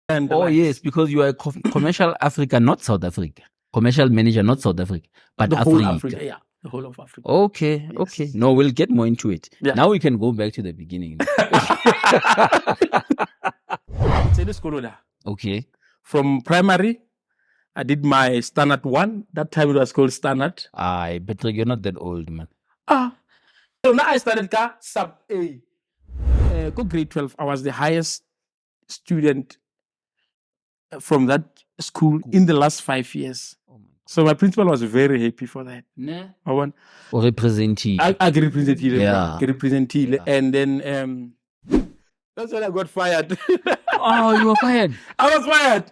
And Oh, yes, because you are a commercial Africa, not South Africa. Commercial manager, not South Africa, but the Africa. whole Africa, yeah, the whole of Africa. Okay, okay. No, we'll get more into it. Yeah. Now we can go back to the beginning. Okay. From primary, I did my standard 1. That time it was called standard. Patrick, you're not that old, man. So now I started sub A. Go grade 12. I was the highest student from that school in the last 5 years. So my principal was very happy for that. Nah. I won. Or representing. I represented. Yeah. Represented. Yeah. And then that's when I got fired. Oh, you were fired? I was fired.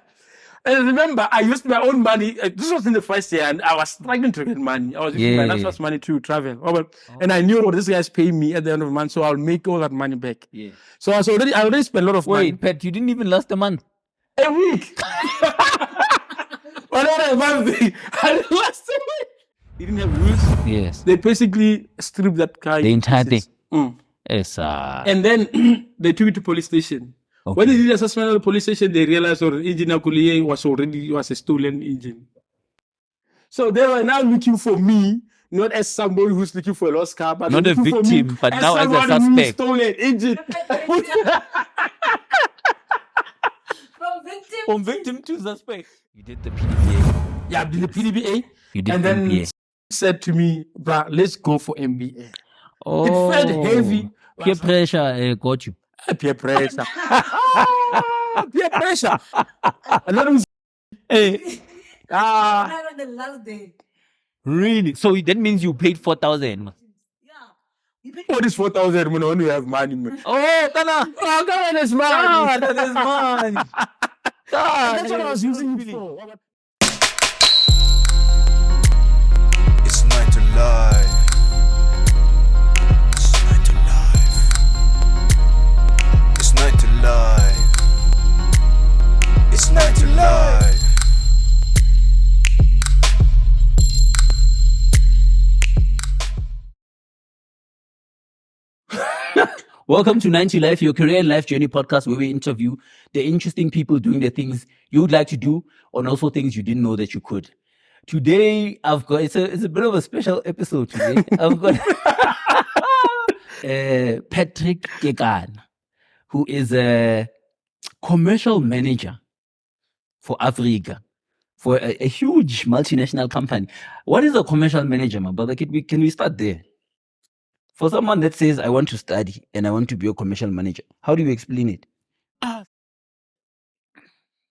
And remember, I used my own money. This was in the first year, and I was struggling to get money. I was using my natural money to travel. And I knew this guy's paying me at the end of the month, so I'll make all that money back. Yeah. So I already spent a lot of money. Wait, Pat, you didn't even last a month. A week. Not a month. I last a week. They didn't have rules. Yes. They basically stripped that car. The entire thing. Yes. And then they took it to police station. Okay. When they did the assessment at the police station, they realized the engine was a stolen engine. So they were now looking for me, not as somebody who's looking for a lost car, but not a victim, but now as a suspect. Stolen engine. From victim to suspect. You did the PDBA. Yeah, I did the PDBA. You did and MBA. Then said to me, bruh, let's go for MBA. Oh, it felt heavy. Peer pressure got you. Peer pressure. Peer pressure. And then on the last day. Really? So that means you paid 4,000. What is 4,000 when you have money? Man? Oh, Tana. Oh, that is money. That is money. That's what I was using it for. It's night to live. It's night to live. It's night to live. It's night to live. Welcome to 90 Life, your career and life journey podcast, where we interview the interesting people doing the things you would like to do, and also things you didn't know that you could. Today, I've got it's a bit of a special episode today. I've got Patrick Kekana, who is a commercial manager for Africa, for a huge multinational company. What is a commercial manager, my brother? Can we start there? For someone that says, I want to study and I want to be a commercial manager, how do you explain it?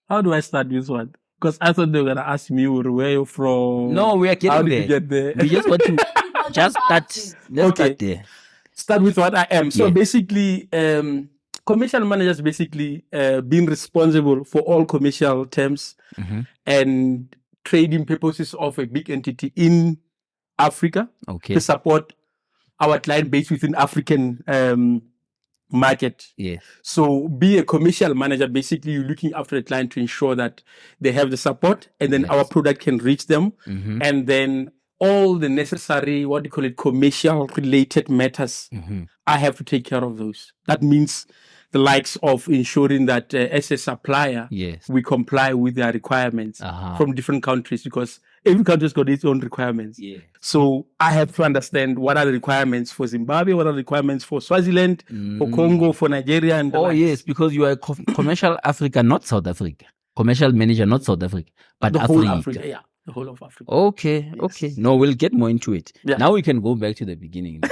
How do I start this one? Because I thought they were going to ask me where you're from. No, we are getting how there. Did you get there? We just want to just start. Let's start there. Start with what I am. So basically, commercial managers basically being responsible for all commercial terms and trading purposes of a big entity in Africa to support our client base within African market. Yeah. So be a commercial manager, basically you're looking after the client to ensure that they have the support and then our product can reach them. And then all the necessary, commercial related matters, I have to take care of those. That means the likes of ensuring that as a supplier, we comply with their requirements from different countries, because every country's got its own requirements. Yeah. So I have to understand what are the requirements for Zimbabwe, what are the requirements for Swaziland, for Congo, for Nigeria. And yes, because you are a commercial Africa, not South Africa. Commercial manager, not South Africa, but the Africa. Whole Africa. Yeah, the whole of Africa. Okay, okay. No, we'll get more into it. Yeah. Now we can go back to the beginning.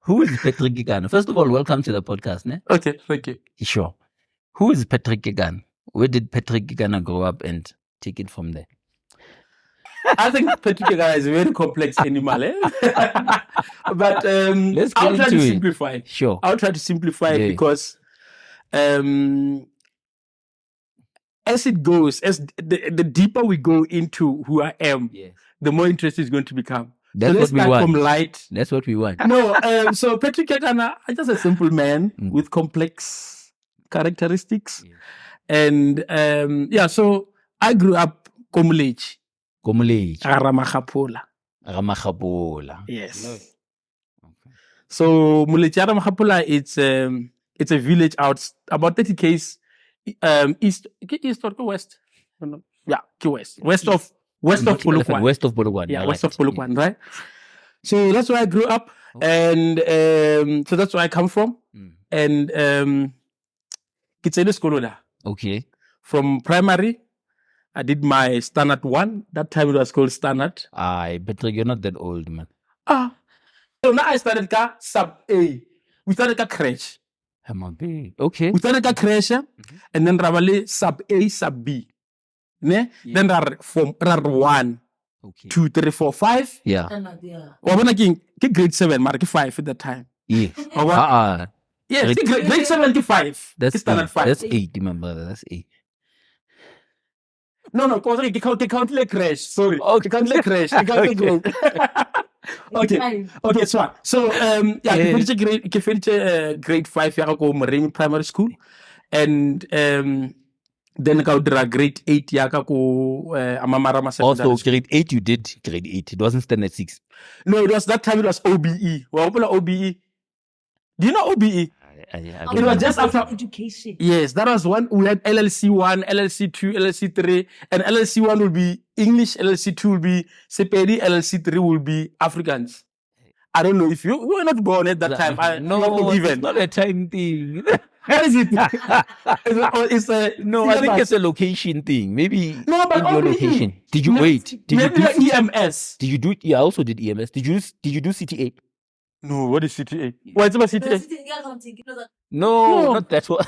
Who is Patrick Kekana? First of all, welcome to the podcast. Ne? Okay, thank you. Sure. Who is Patrick Kekana? Where did Patrick Kekana grow up, and take it from there? I think Patrick Kekana is a very complex animal. But let's I'll try to simplify it. Sure. I'll try to simplify it because as it goes, as the deeper we go into who I am, the more interesting it's going to become. That's so let's what we start want. From light. That's what we want. No, so Patrick Kekana, I'm just a simple man with complex characteristics. And so I grew up Komulej. Ramachapula. Ramachapula. Yes. Okay. So Mulej Ramachapula, it's It's a village out about 30 k's east or west. Yeah, west. West of Polokwane. West of Polokwane. Yeah, right. west of Polokwane, right? So that's where I grew up, and so that's where I come from. And it's in school there. Okay. From primary, I did my standard 1. That time it was called standard. But you're not that old, man. So now I started sub A. We started crash. Okay. We started crash, and then Ravale sub A, sub B. Ne? Yeah. Then from 1, 2, 3, 4, 5. Yeah. Wabona ki grade 7, mark 5 at that time. Yeah. Yes, grade 7 to 5. That's standard 5. That's 8, remember? That's 8. No, because you can't let crash. Sorry. You can't let crash. You can't let grade. Okay, so you finish grade 5 here go Marine Primary School, and then I got grade 8 yaka go Amamarama Secondary. Also, grade 8 you did grade 8. It wasn't standard 6. No, it was that time. It was OBE. Well, OBE. Do you know OBE? It was just after education. Yes, that was one. We had LLC 1, LLC 2, LLC 3, and LLC 1 will be English, LLC 2 will be Sepedi, LLC 3 will be Africans. I don't know if you were not born at that time. No, it's not a time thing. What is it? I think it's a location thing. Maybe in your location. Did you wait? Did you do EMS? Did you do? Yeah, I also did EMS. Did you do CTA? No, what is CTA? What's about CTA? No, not that one.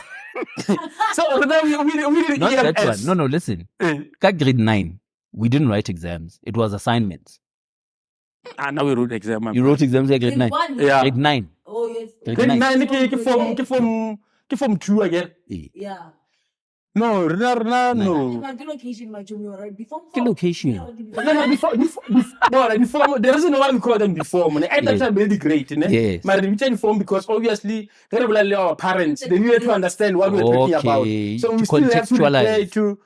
So then we did not EMS. that one. No, listen. Got grade 9. We didn't write exams. It was assignments. Now we wrote exam. You wrote exams at grade 9. Yeah. Grade 9. Oh yes. Grade 9 from 2 again. Yeah. No. Location, my junior, right? Before location. Before there isn't why we call them before. At that time, really great. Yes. My return form because obviously, very our parents they needed to understand what we're talking about. So we still have to reply to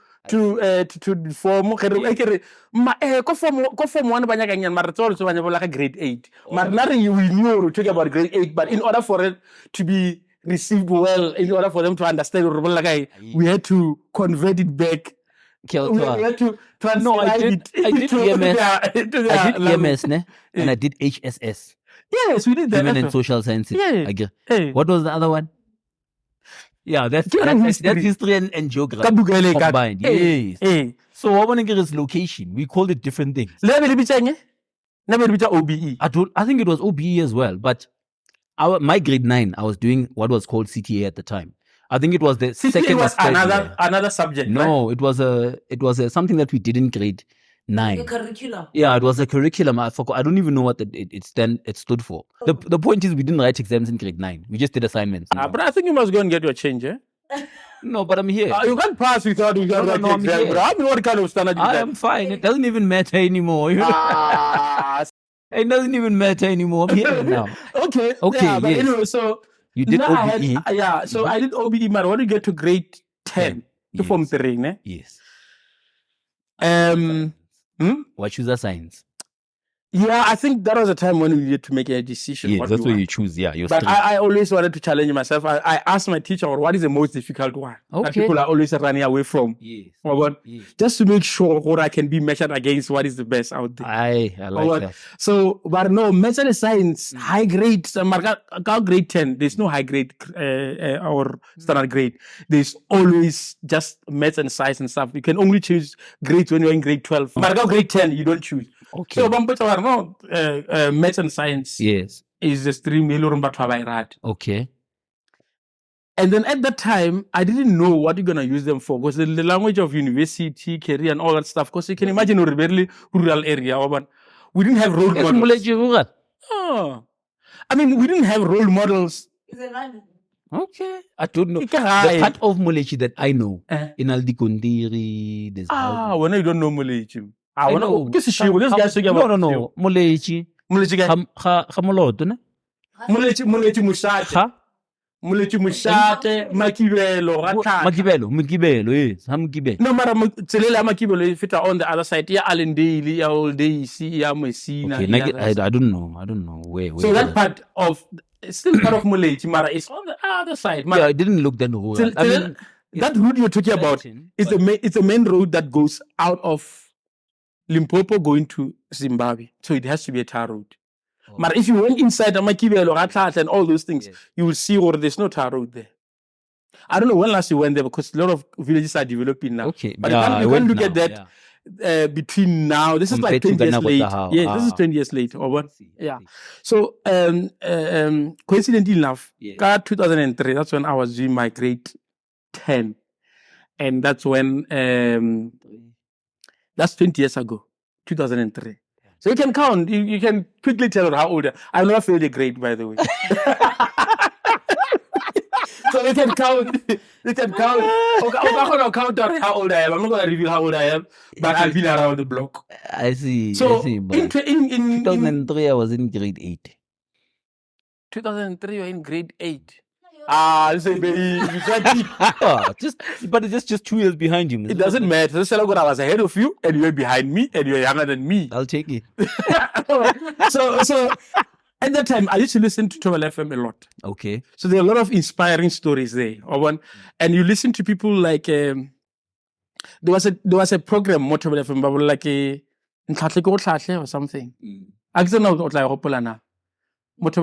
form. Ko form 1 banyakanyana mara tsolo so banya like grade 8. Mara nothing you will know to talk about grade 8, but in order for it to be received well, in order for them to understand, we had to convert it back. We had to translate it. I did EMS. I did EMS, and I did HSS. Yes, we did that. Human and Social Sciences. Yeah. What was the other one? Yeah, that's history and geography combined. Yes. So what one is location? We called it different things. Never OBE. I think it was OBE as well, but my grade 9, I was doing what was called CTA at the time. I think it was the CTA second was another subject. No, right? it was something that we did in grade 9. The curriculum. Yeah, it was a curriculum. I forgot. I don't even know what it stood for. The point is we didn't write exams in grade 9. We just did assignments. But I think you must go and get your change, eh? No, but I'm here. You can't pass without writing exams. I mean, what kind of standard I am fine. It doesn't even matter anymore. It doesn't even matter anymore. I'm here now. Okay. Yeah, but anyway, so you did OBE. I did OBE, man. When you get to grade 10, to form 3, ne? Yes. What choose a science? Yeah, I think that was a time when we needed to make a decision. Yes, that's what you choose. Yeah, but I always wanted to challenge myself. I asked my teacher, what is the most difficult one that people are always running away from? Yes. Just to make sure what I can be measured against what is the best out there. I like that. So, but no, measured science, high grade, grade 10, there's no high grade or standard grade. There's always just maths and science and stuff. You can only choose grades when you're in grade 12. But grade 10, you don't choose. Okay. So, maths and science is the stream. Okay. And then at that time, I didn't know what you're going to use them for because the language of university, career, and all that stuff. Because you can imagine a very rural area. We didn't have role models. I mean, we didn't have role models. Okay. I don't know. The part of Molechi that I know, in Aldikondiri, there's when you don't know Molechi. I know. No. Molechi. Hamoloto, ne? Molechi Mushate. Molechi Mushate, Makibelo, yes. Hamkibelo. No matter Tselela Makibelo, if it's on the other side, yeah, Alendale, all day, see, Messina. Okay, I don't know where. So that part of, it's still part of Molechi, Mara, it's on the other side. Yeah, it didn't look that rural. Till- I mean, that route you're talking about certain, is it's the main road that goes out of Limpopo going to Zimbabwe. So it has to be a tar road. Oh. But if you went inside Amakibelo, Ratlat, and all those things, Yes. you will see where there's no tar road there. I don't know when last you went there because a lot of villages are developing now. Okay, But yeah, you I can't went look at now, that yeah. between now. This is like Compared 20 to years Ghana late. Kotahao. Yeah, this is Ah. 20 years late. Or what? I see, Yeah. I see. So, coincidentally enough, Yeah. 2003, that's when I was doing my grade 10. And that's when, that's 20 years ago, 2003. So you can count, you can quickly tell how old I am. I never failed a grade, by the way. So you can count, Okay, I'm not going to count out how old I am. I'm not going to reveal how old I am, but I've been around the block. I see. So I see. in, But in 2003, I was in grade 8. 2003, you're in grade 8. This is very, you can't think. But it's just 2 years behind you. It doesn't matter. So I was ahead of you, and you're behind me, and you're younger than me. I'll take it. so at that time, I used to listen to Tobel FM a lot. Okay. So there are a lot of inspiring stories there. And you listen to people like there was a program more Tobel FM, but like a or something. I don't know what like Hopolana. It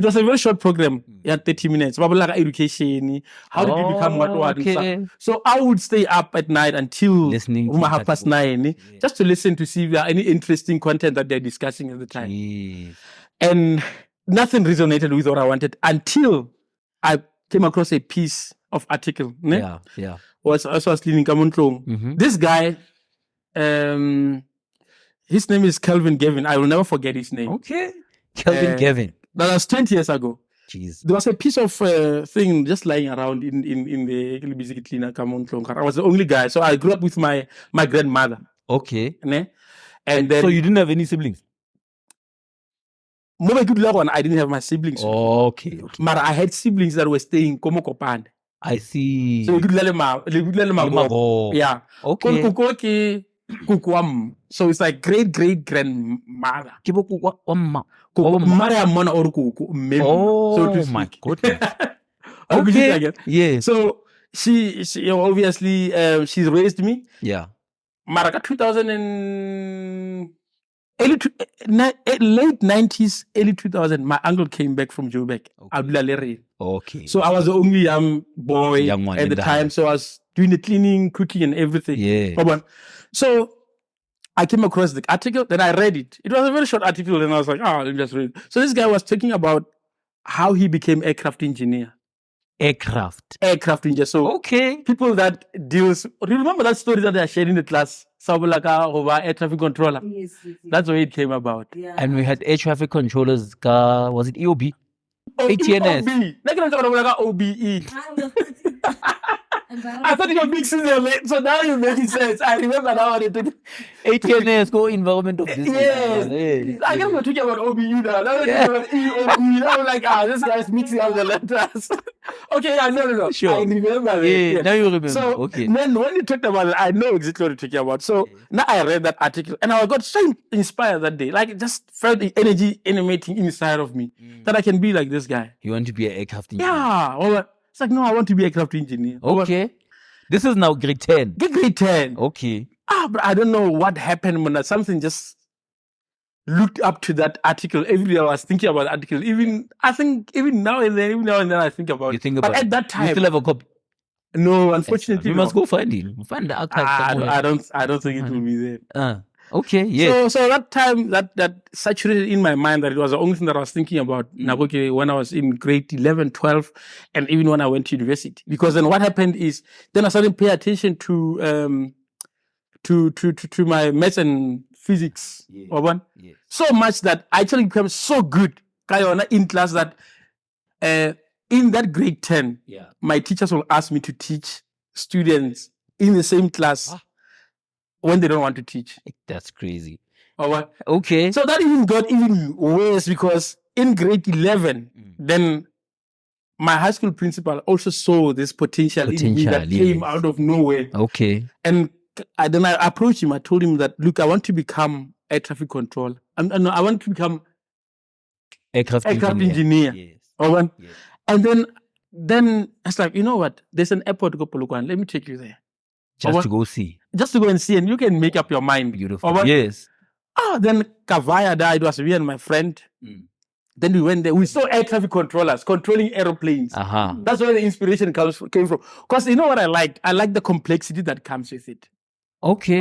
was a very short program, 30 minutes. Like education, how did you become what and okay. stuff. So I would stay up at night until Listening to 9:30, just to listen to see if there are any interesting content that they're discussing at the time. Jeez. And nothing resonated with what I wanted until I came across a piece of article. Yeah, yeah. Was leading Kamuntlong. Mhm. This guy, his name is Kelvin Gavin. I will never forget his name. Okay. Kelvin Gavin. That was 20 years ago. Jeez. There was a piece of thing just lying around in the Biscuit Cleaner Kamuntlong. I was the only guy. So I grew up with my grandmother. Okay. And then So you didn't have any siblings? I didn't have my siblings. Okay. But I had siblings that were staying in Komokopane. I see. So you could let them out. Oh. Yeah. Okay. So it's like great grandmother. Oh So to my speak. goodness. How could you Okay. like it? Yes. So she obviously she's raised me. Yeah. Maraka 2000 and late 90s, early 2000, my uncle came back from Joburg. Okay. Okay. So I was the only young boy Young one at in the the time. house. So I was doing the cleaning, cooking, and everything. Yeah. So I came across the article, then I read it. It was a very short article, and I was like, let me just read it. So this guy was talking about how he became aircraft engineer. Aircraft engineer. So Okay. people that deals. Remember that story that I shared in the class? Sabulaka over air traffic controller. Yes. That's where it came about. Yeah. And we had air traffic controllers. Was it EOB? ATNS. OBE. I thought you were mixing them. So now you're making sense. I remember now what it did. ATNS, go environment of business. Yes. Yes. I guess we're talking about OBE now. Now we're talking about EOB. I'm like, this guy's mixing up the letters. Okay, no. Sure. I remember Yeah, it. now you remember. So Okay. then when you talked about it, I know exactly what you're talking about. So now I read that article and I got so inspired that day. Like, it just felt the energy animating inside of me that I can be like this guy. You want to be an aircraft engineer? Yeah. It's like, no, I want to be a aircraft engineer. Okay. This is now grade 10. Get grade 10. Okay. But I don't know what happened when something just looked up to that article. Every day I was thinking about the article. Even now and then I think about You it. think about But at it. that You time, still have a copy? no, unfortunately, We must go find him. Find the archive somewhere. I don't think it will be there. Okay, yeah. So that time that saturated in my mind that it was the only thing that I was thinking about Nagoke when I was in grade 11, 12, and even when I went to university. Because then what happened is then I started to pay attention to my maths and physics. Yeah. Yes. So much that I actually became so good in class that in that grade 10, my teachers will ask me to teach students in the same class when they don't want to teach. That's crazy. Or what? Okay. So that even got even worse because in grade 11, then my high school principal also saw this potential in me that came out of nowhere. Okay. And then I approached him. I told him that, look, I want to become air traffic controller. I want to become Aircraft engineer. Yes. Or what? Yes. And then it's like, you know what? There's an airport, go Polokwane. Let me take you there. Just to go see. Just to go and see, and you can make up your mind. Beautiful. Yes. Then Kavaya died. It was me and my friend. Then we went there. We saw air traffic controllers controlling aeroplanes. That's where the inspiration came from. Because you know what I like? I like the complexity that comes with it. Okay.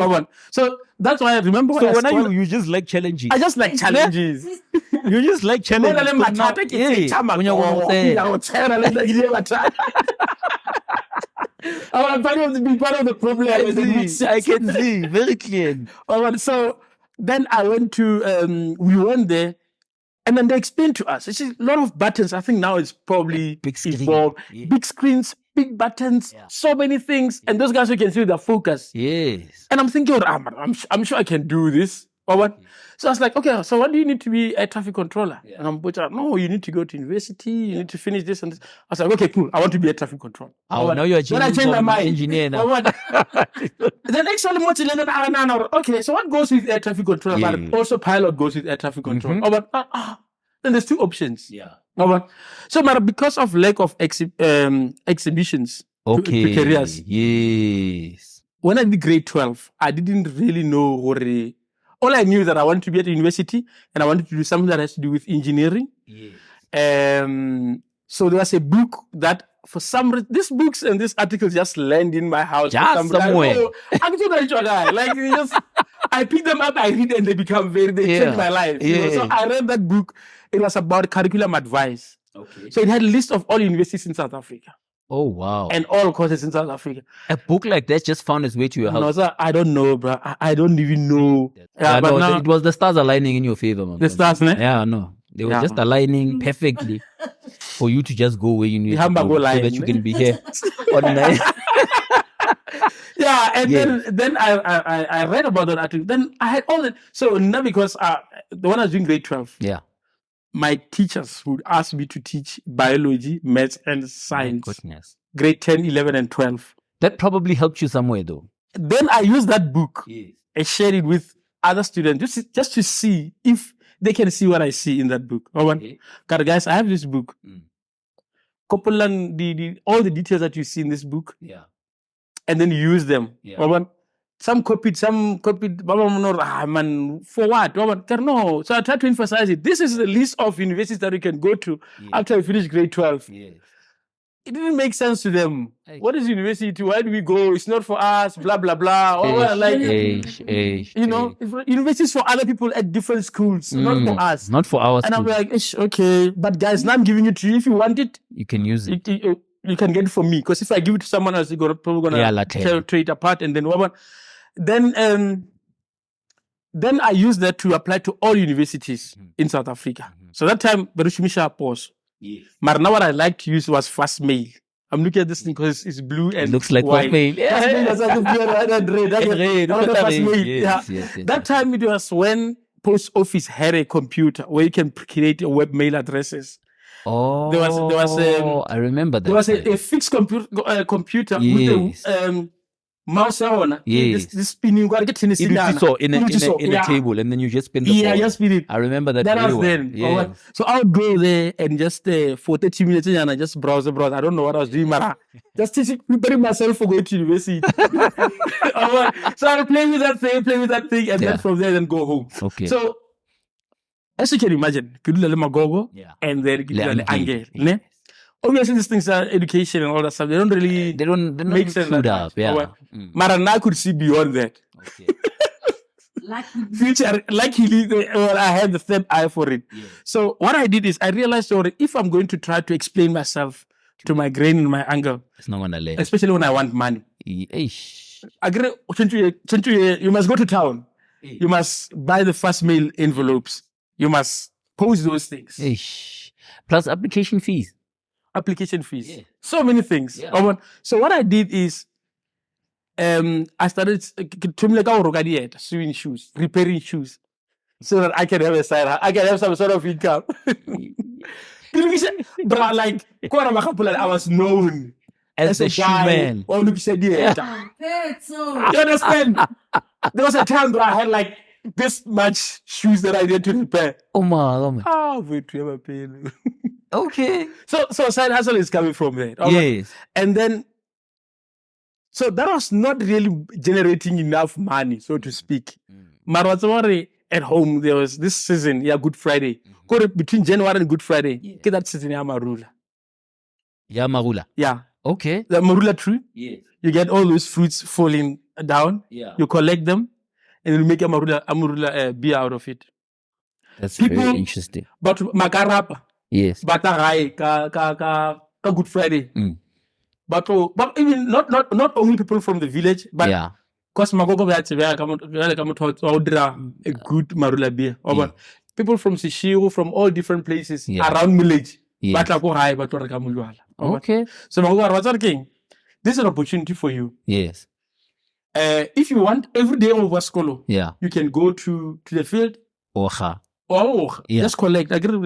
So that's why I remember So when you just like challenges. I just like challenges. You just like challenges. I'm part of the problem. I can see very clear. So then I went to we went there, and then they explained to us. It's a lot of buttons. I think now it's probably Big screen. evolved. Big screens, big buttons, so many things, and those guys, you can see the focus. Yes. And I'm thinking, I'm sure I can do this. Or what? So I was like, okay, so what do you need to be a traffic controller? And I'm like, no, you need to go to university, you need to finish this and this. I was like, okay, cool, I want to be a traffic controller. Oh, now you're Then I changed my mind. Engineer now. The next one, okay, so what goes with air traffic control? Yeah. But also pilot goes with air traffic control. Then there's two options. Yeah. So, because of lack of exhibitions to careers, yes. when I did grade 12, I didn't really know what all I knew that I wanted to be at university and I wanted to do something that has to do with engineering. Yes. So there was a book that for some reason, these books and these articles just land in my house. Just somewhere. I'm so guy. Like, I pick them up, I read, and they change my life. You know? So I read that book. It was about curriculum advice. Okay. So it had a list of all universities in South Africa. Oh, wow. And all courses in South Africa. A book like that just found its way to your house. No, sir, I don't know, bro. I don't even know. But now, it was the stars aligning in your favor, man. The stars, ne? Yeah, no. They were just aligning perfectly for you to just go where you need to go so that you can be here. Then I read about that article. Then I had all that. So now because the one I was doing grade 12. Yeah. My teachers would ask me to teach biology, maths, and science. My goodness. Grade 10, 11, and 12. That probably helped you somewhere, though. Then I used that book and shared it with other students just to see if they can see what I see in that book. Guys, I have this book. Couple all the details that you see in this book. Yeah. And then use them. Some copied, for what? No. So I try to emphasize it. This is the list of universities that you can go to after you finish grade 12. Yes. It didn't make sense to them. What is university? Why do we go? It's not for us, blah, blah, blah. University is for other people at different schools, not for us. Not for our And school. I'm like, okay, but guys, now I'm giving it to you. If you want it, you can use it. You can get it from me. Because if I give it to someone else, you're probably going to tear it apart. And then I used that to apply to all universities in South Africa. So that time, Berushimisha paused. Yes. But now what I like to use was fast mail. I'm looking at this thing because it's blue and it looks like white. fast mail. That time it was when post office had a computer where you can create web mail addresses. Oh, there was I remember that. There was a fixed computer with a mouse on. Yes. This spinning. In a table, and then you just spin the ball. Just spin it. I remember that. That very was then. Yeah. So I would go there and just for 30 minutes and I just browse. I don't know what I was doing, just preparing myself for going to university. So I'll play with that thing, and then from there then go home. Okay. So as you can imagine, and then Angel. Obviously, these things are education and all that stuff. They don't really make sense. Marana could see beyond that. Okay. Future, luckily, I had the third eye for it. Yeah. So what I did is I realized if I'm going to try to explain myself to my grain and my uncle, it's not gonna let. Especially when I want money. Eish. You must go to town. You must buy the first mail envelopes. You must post those things. Eish. Plus application fees. Yeah. So many things. Yeah. So what I did is I started sewing shoes, repairing shoes, so that I can have a side. I can have some sort of income. But I was known as a shoe man. You understand? There was a time that I had like this much shoes that I needed to repair. Oh my. Wait, you ever pay? Okay. So side hustle is coming from there. Yes. And then, so that was not really generating enough money, so to speak. Marwatsawari at home, there was this season, Good Friday. Between January and Good Friday, get that season, Marula. Yeah, Marula. Yeah. Okay. The Marula tree. Yes. You get all those fruits falling down. Yeah. You collect them, and you make a marula beer out of it. That's People- very interesting. But makarapa, Yes. batarai, ka Good Friday. Mm. But even not only people from the village, but Yeah. because magogo a good marula beer. Yeah. People from Sishiru, from all different places Yes. around village. Okay. So Magogo King, this is an opportunity for you. Yes. If you want every day over school, Yeah. you can go to the field. Oha. Yeah. Just collect. You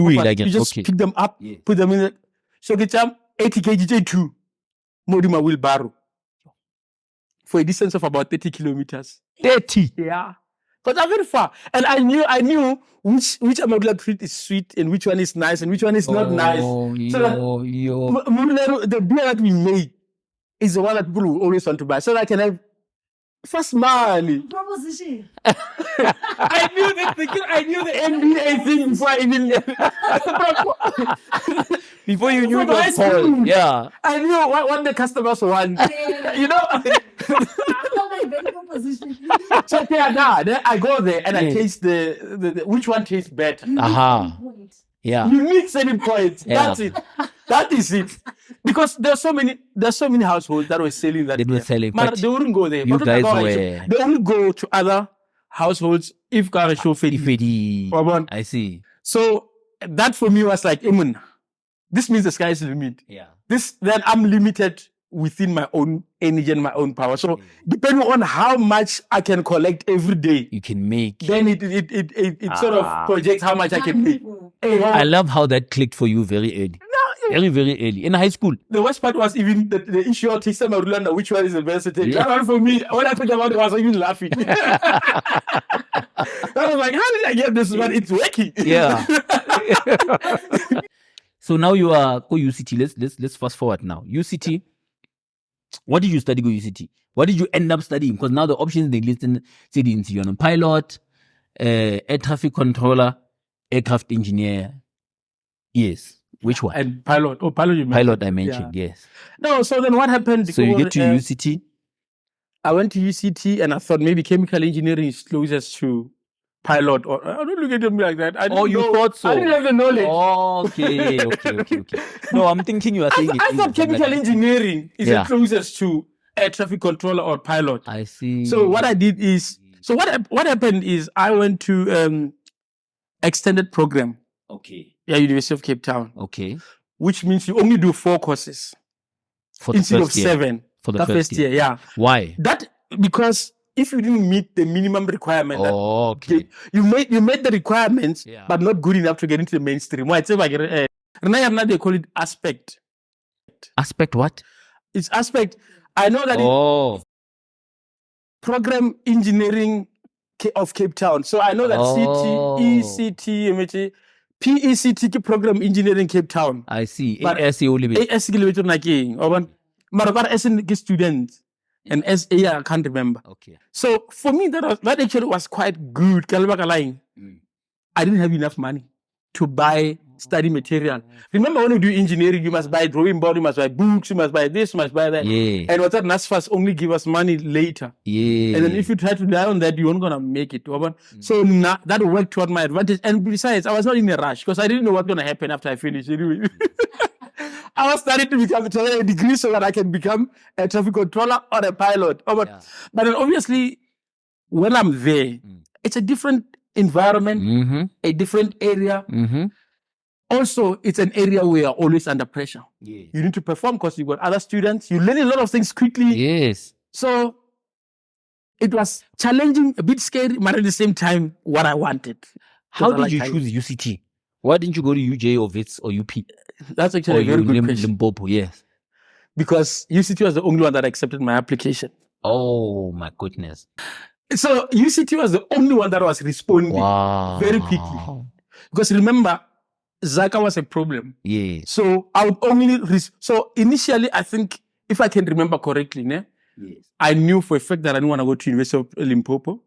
will again. You just Okay. pick them up, Yeah. put them in the. So get them 80 kg two. Modima wheelbarrow. For a distance of about 30 kilometers. 30. Yeah. Because I'm very far. And I knew which Amagula treat is sweet and which one is nice and which one is not nice. So that the beer that we make is the one that people will always want to buy. So that I can have first money. Proposition. I knew the NBA thing before I even Before you knew From the high school. whole. Yeah. I knew what the customers want. You know? Proposition. So then I go there and I Yeah. taste the which one tastes better. Aha. Yeah. You need selling points. Yeah. That's it. That is it. Because there's so many households that were selling that. They were beer. selling, Man, but they wouldn't go there. you But guys they were- They only go to other households if car show fed. Ifedi. I see. So that for me was like, Emun, this means the sky is the limit. Yeah. Then I'm limited within my own energy and my own power. So depending on how much I can collect every day, You can make. then it sort of projects how much I can make. I love how that clicked for you very early. Very, very early. In high school. The worst part was even the issue of Tisa Marulanda, which one is the best to take. Yeah. That one for me, when I think about it, I was even laughing. I was like, how did I get this one? It's working. Yeah. So now you are go UCT. Let's fast forward now. UCT. What did you study go UCT? What did you end up studying? Because now the options they listed you're on pilot, air traffic controller, aircraft engineer. Yes. Which one? And pilot. Oh, pilot you mentioned. Pilot I mentioned, yes. No, so then what happened? So you Because, get to UCT. I went to UCT and I thought maybe chemical engineering is closest to pilot. Or I don't look at me like that. I didn't You know. thought so? I didn't have the knowledge. Okay. No, I'm thinking you are saying I thought chemical engineering is Yeah. the closest to air traffic controller or pilot. I see. So what I did is, what happened is I went to extended program, Okay. University of Cape Town, Okay. which means you only do 4 courses For the instead of first year. 7. For the That first year. yeah. Why? That because if you didn't meet the minimum requirement, that Okay. you made the requirements, Yeah. but not good enough to get into the mainstream. Why? They call it aspect. Aspect what? It's aspect. I know that Oh. program engineering of Cape Town. So I know that Oh. CT, PECT program engineering Cape Town. I see. But- ASC only. AS kilometer naking. Marabar as students and SA I can't remember. Okay. So for me that actually was quite good. Mm. I didn't have enough money to buy study material. Remember when you do engineering, you must buy drawing board, you must buy books, you must buy this, you must buy that. Yeah. And what's that NASFAS only give us money later. Yeah. And then if you try to rely on that, you're not going to make it. So that worked toward my advantage. And besides, I was not in a rush because I didn't know what's going to happen after I finished anyway. I was studying to get a degree so that I can become a traffic controller or a pilot. But then obviously, when I'm there, it's a different environment, Mm-hmm. a different area. Mm-hmm. Also, it's an area where you're always under pressure. Yeah. You need to perform because you've got other students. You learn a lot of things quickly. Yes. So it was challenging, a bit scary, but at the same time, what I wanted. How Because I did you like choose UCT? Why didn't you go to UJ or WITS or UP? That's Or actually a very good question. Limpopo? Yes. Because UCT was the only one that accepted my application. Oh my goodness. So UCT was the only one that was responding Wow. very quickly. Because remember, Zaka was a problem. Yes. So I would only so initially I think, if I can remember correctly, Yes. I knew for a fact that I didn't want to go to University of Limpopo.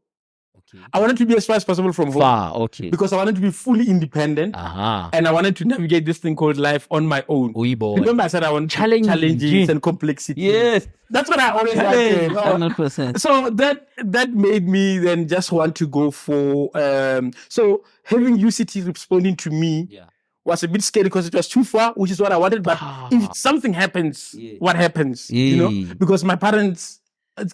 Okay. I wanted to be as far as possible from home Far. Okay. because I wanted to be fully independent Aha. and I wanted to navigate this thing called life on my own. Oi boy. Remember I said I want challenges and complexity. Yes. That's what I always wanted. 100%. So that made me then just want to go for so having UCT responding to me Yeah. was a bit scary because it was too far, which is what I wanted. But if something happens, what happens? You know, because my parents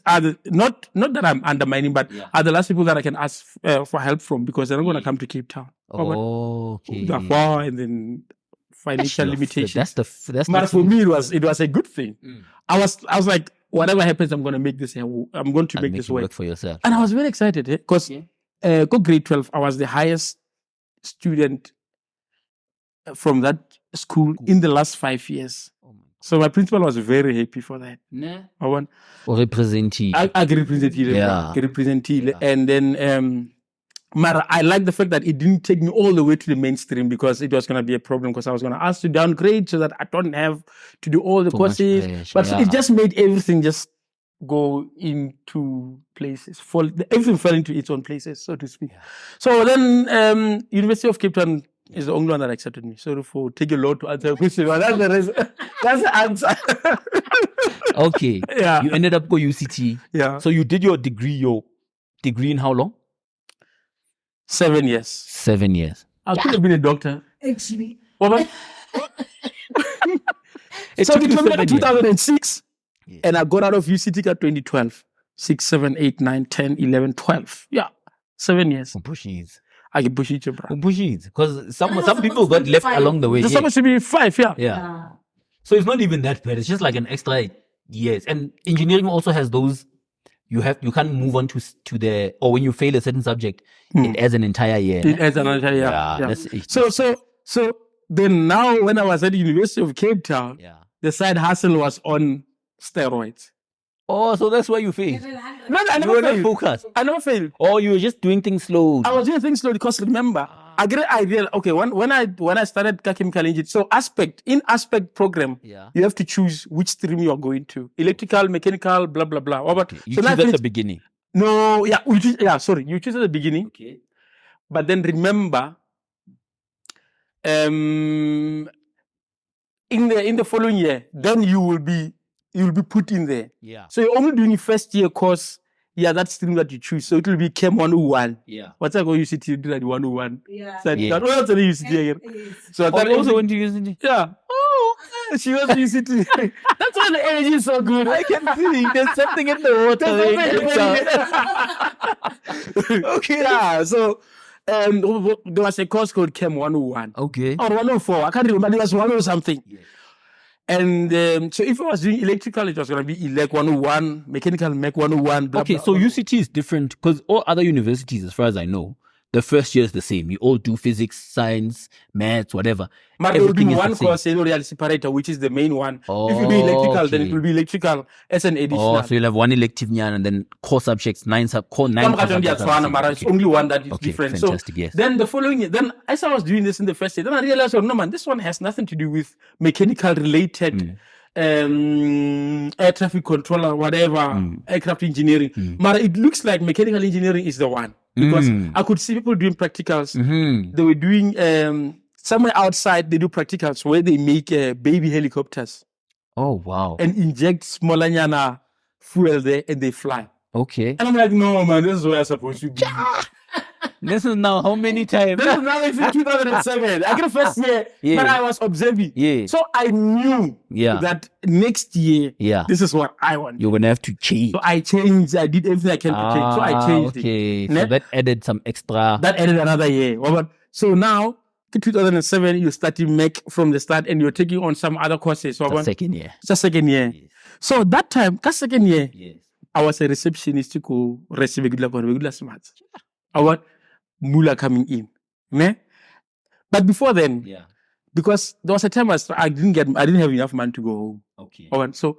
are not that I'm undermining, but are the last people that I can ask for help from because they're not going to come to Cape Town. Okay. They're far, and then financial limitations. That's but for me, it was a good thing. I was like, whatever happens, I'm going to make this. I'm going to make this work for yourself. And I was very excited because go grade 12, I was the highest student from that school in the last 5 years. So my principal was very happy for that. I want representing. I represented. And then Mara, I like the fact that it didn't take me all the way to the mainstream because it was going to be a problem because I was going to ask to downgrade so that I don't have to do all the courses. But it just made everything just go into places. Everything fell into its own places, so to speak. So then University of Cape Town is the only one that accepted me. Sorry for taking a lot to answer the question, but that's the reason. That's the answer. Okay. Yeah. You ended up going UCT. Yeah. So you did your degree in how long? 7 years. 7 years. I could have been a doctor. Actually. What? So we terminated 2006 and I got out of UCT at 2012. 6, 7, 8, 9, 10, 11, 12. Yeah. 7 years. I can push it, bro. Because some people got left along the way. There's supposed to be 5, yeah. So it's not even that bad. It's just like an extra years. And engineering also has those. You can't move on to the, or when you fail a certain subject, it adds an entire year. It adds an entire year. Yeah. So then now when I was at the University of Cape Town, the side hustle was on steroids. Oh, so that's why you failed. No, I you were not focused. I never failed. Or you were just doing things slow. I was doing things slowly because remember, I get an idea. Okay, when I started chemical engineering, so aspect program, you have to choose which stream you are going to. Electrical, mechanical, blah blah blah. You choose at the beginning. No, you choose at the beginning. Okay. But then remember, in the following year, then you will be put in there. Yeah. So you're only doing your first year course. Yeah, that stream that you choose. So it will be Chem 101. Yeah. What's that going UCT? You do that 101. Yeah. So I what's the UCT again? So I also went to UCT. Yeah. Oh, she was UCT. That's why the energy is so good. I can see there's something in the water. Okay. Yeah. So there was a course called Chem 101. Okay. Or 104. I can't remember. There was 100 something. Yeah. And so if I was doing electrical, it was going to be Elec 101, mechanical Mech 101. Blah, okay, blah, so blah. UCT is different because all other universities, as far as I know, the first year is the same. You all do physics, science, maths, whatever. But they will do one course, real separator, which is the main one. If you do electrical, then it will be electrical as an additional. Oh, so you'll have one elective and then core subjects, nine. It's only one that is different. Fantastic, so yes. then the following year, then as I was doing this in the first year, then I realized, oh no man, this one has nothing to do with mechanical related air traffic controller, whatever, aircraft engineering. But it looks like mechanical engineering is the one. Because I could see people doing practicals. They were doing somewhere outside, they do practicals where they make baby helicopters. Oh, wow. And inject smaller nyana fuel there and they fly. Okay. And I'm like, no, man, this is where I'm supposed to be. This is now how many times? This is now in 2007. I get the first year, but I was observing. Yeah. So I knew that next year, this is what I want. You're going to have to change. So I changed. I did everything I can to change. So I changed it. Okay. So that added some extra. That added another year. So now, in 2007, you started Mech from the start and you're taking on some other courses. So the second year. It's the second year. Yes. So that time, second year, yes. I was a receptionist to go receive regular smart. I want Mula coming in. Ne? But before then, because there was a time I didn't have enough money to go home. Okay. So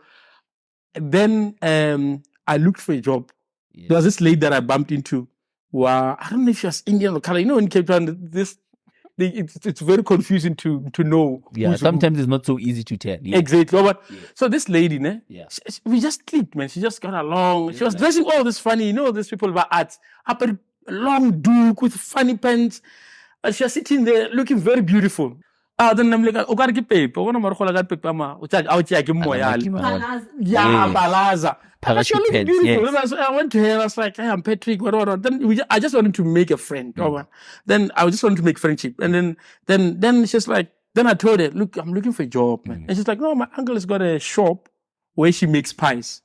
then I looked for a job. Yes. There was this lady that I bumped into. Wow, I don't know if she was Indian or color. You know, in Cape Town, this it's very confusing to know. Yeah, who's who. sometimes it's not so easy to tell. Yeah. Exactly. But so this lady, ne, Yeah. we just clicked, man. She just got along. She was dressing all this funny, these people were arts. Up a long duke with funny pants. And she was sitting there looking very beautiful. Then I'm like, oh, got to paper. What am I going to paper? Yeah, balaza. Parachute She looked pants, beautiful. yes. I went to her. I was like, hey, I'm Patrick. What. Then I just wanted to make a friend. Then I just wanted to make friendship. And then she's like, then I told her, look, I'm looking for a job, man. And she's like, no, my uncle has got a shop where she makes pies.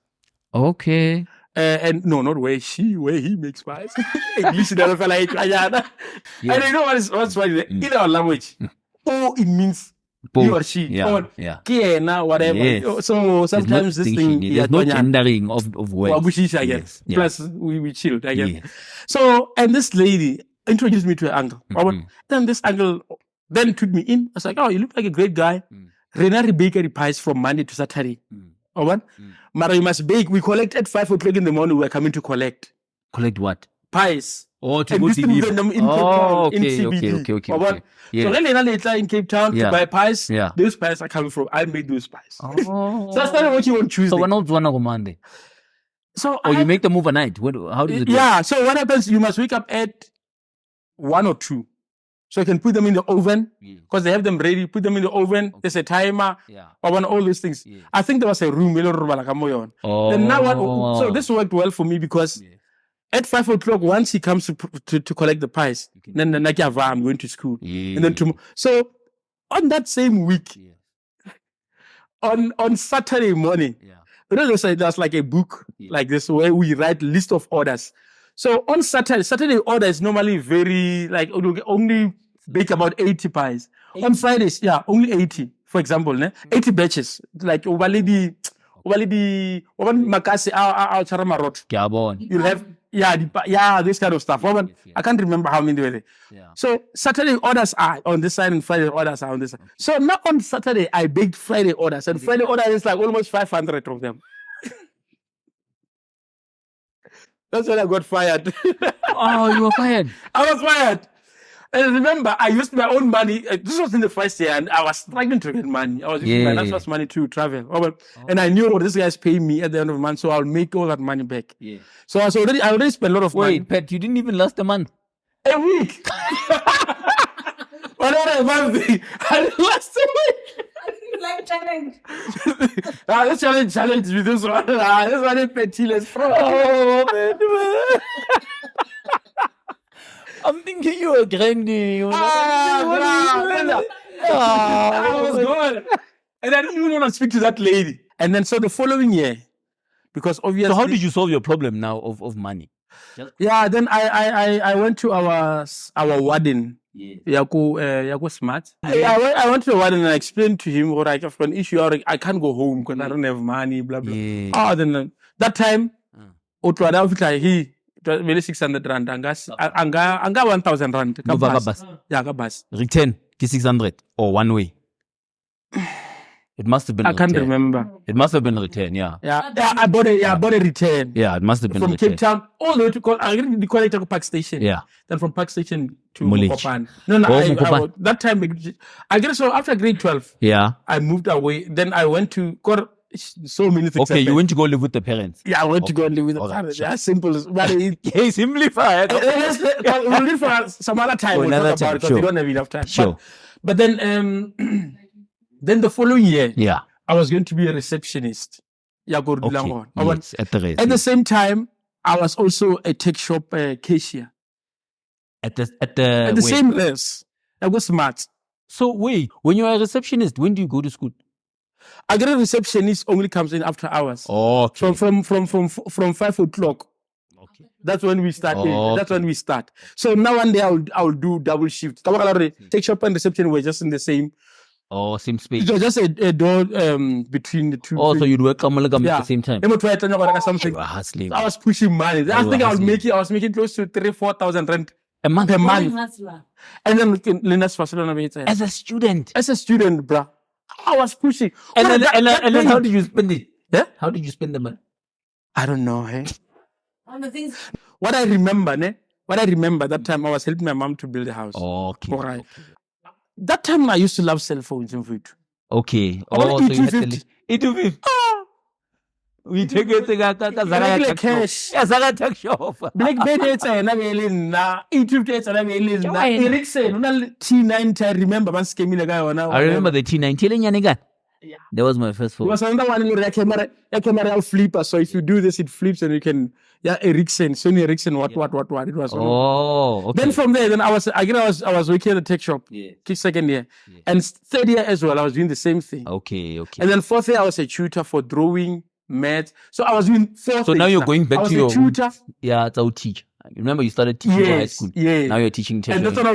Okay. And no, not where he makes pies. English never felt like And you know what's funny? In our language, it means he or she. Yeah. Or Yeah. Kekana, whatever. Yes. So sometimes this thing, there's no gendering of words. Wabushisha, I guess. Yes. Yeah. Plus, we chilled, I guess. Yes. So, and this lady introduced me to her uncle. Then this uncle then took me in. I was like, oh, you look like a great guy. Renari bakery pies from Monday to Saturday. Mara, you must bake. We collect at 5 o'clock in the morning. We're coming to collect. Collect what? Pies. Oh, to And go distribute them in Cape Town, in CBD. Okay. Yeah. So then later in Cape Town to Yeah. buy pies. Yeah. Those pies are coming from. I made those pies. Oh. So I started working on Tuesday. So we're not one on Monday. So Or you make them overnight. How does it work? Yeah. So what happens? You must wake up at 1 or 2. So you can put them in the oven because they have them ready. Put them in the oven. There's a timer. Yeah. All these things. Yeah. I think there was a room. Oh. Then now so this worked well for me because at 5 o'clock, once he comes to collect the pies, then I'm going to school. And then tomorrow. So on that same week, on Saturday morning, there's like a book like this where we write list of orders. So on Saturday order is normally very like only bake about 80 pies. On Fridays, only 80. For example, 80 batches. Like Ubalidi Makasi Charamarot. You'll have this kind of stuff. I can't remember how many were. So Saturday orders are on this side and Friday orders are on this side. So now on Saturday I baked Friday orders and Friday orders is like almost 500 of them. That's when I got fired. Oh, you were fired. I was fired. And remember, I used my own money. This was in the first year, and I was struggling to get money. I was using my last money to travel. And I knew this guy's paying me at the end of the month, so I'll make all that money back. Yeah. So I already spent a lot of money. Wait, Pat, you didn't even last a month. A week. Whatever a month. I lost a week. Like challenge. This challenge with this one. This one is petty. Oh, man. I'm thinking you were grinding. I was good. And I didn't even want to speak to that lady. And then so the following year, because obviously. So how did you solve your problem now of money? Yeah, then I went to our warden. Yaku Smart. I went to the warden and I explained to him what I've got an issue. I can't go home because I don't have money. Blah blah. Then that time, he. Maybe 600 rand. Anga 1,000 rand. Yeah, bus. Return 600 or one way. It must have been. I can't remember. It must have been return. Yeah. I bought a return. Yeah, it must have been from return. Cape Town all the way to I get the collector Park Station. Yeah. Then from Park Station to Mulich. Mokopan. No, that time I guess so after grade 12. Yeah. I moved away. Then I went to so many things. Okay, you went to go live with the parents. Yeah, I went to go live with the parents. Yeah, simple. But simplified. We'll live for some other time. We'll talk about it because we don't have enough time. Sure. But then the following year, I was going to be a receptionist. Yes, at the same time, I was also a tech shop cashier. At the same place. I was smart. So wait, when you are a receptionist, when do you go to school? I get a receptionist only comes in after hours. Okay. From 5 o'clock. Okay. That's when we start. That's when we start. So now one day I'll do double shift. Tech shop and reception were just in the same. Same space. It was just a door between the two. So you'd work at the same time. Something. Hustling. I was pushing money. I think I was making close to 3,000-4,000 rand a month. Per month. And then as a student. As a student, bruh. I was pushing. And then how did you spend it? Yeah? How did you spend the money? I don't know, hey. On the things. What I remember that time I was helping my mom to build a house. Okay. All right. that time I used to love cell phones in food. Okay. Oh, Oh, so you had E250. E250. We take it to Regular cash. Zaka shop. Blackberry it's a na E250 it's a na Ericsson T90 I remember man came in I remember the T90. Yeah. That was my first phone. There was another one in the camera flipper. So if you do this, it flips and you can Ericsson, Sony Ericsson, what. It was Oh, okay. Then from there, I was working at the tech shop. Yeah. Second year. And third year as well, I was doing the same thing. Okay. And then fourth year, I was a tutor for drawing, math. So I was doing four So now you're going back to your tutor. Yeah, it's our teach. Remember you started teaching in high school. Yeah. Now you're teaching And that's what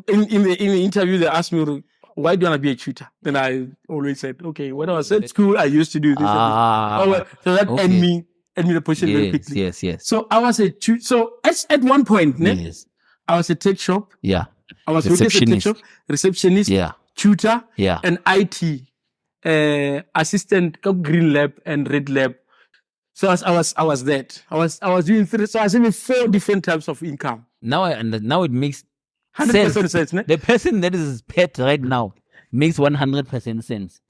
in the interview they asked me, why do you want to be a tutor? Then I always said, okay, when I was at school, I used to do this. So that ended me the position very quickly. Yes. So I was a tutor. So at one point, I was a tech shop. Yeah. I was working at a tech shop, receptionist, tutor, and IT assistant, green lab and red lab. So I was that. I was doing three. So I was having 4 different types of income. Now it makes 100% sense. The person that is pet right now makes 100% sense.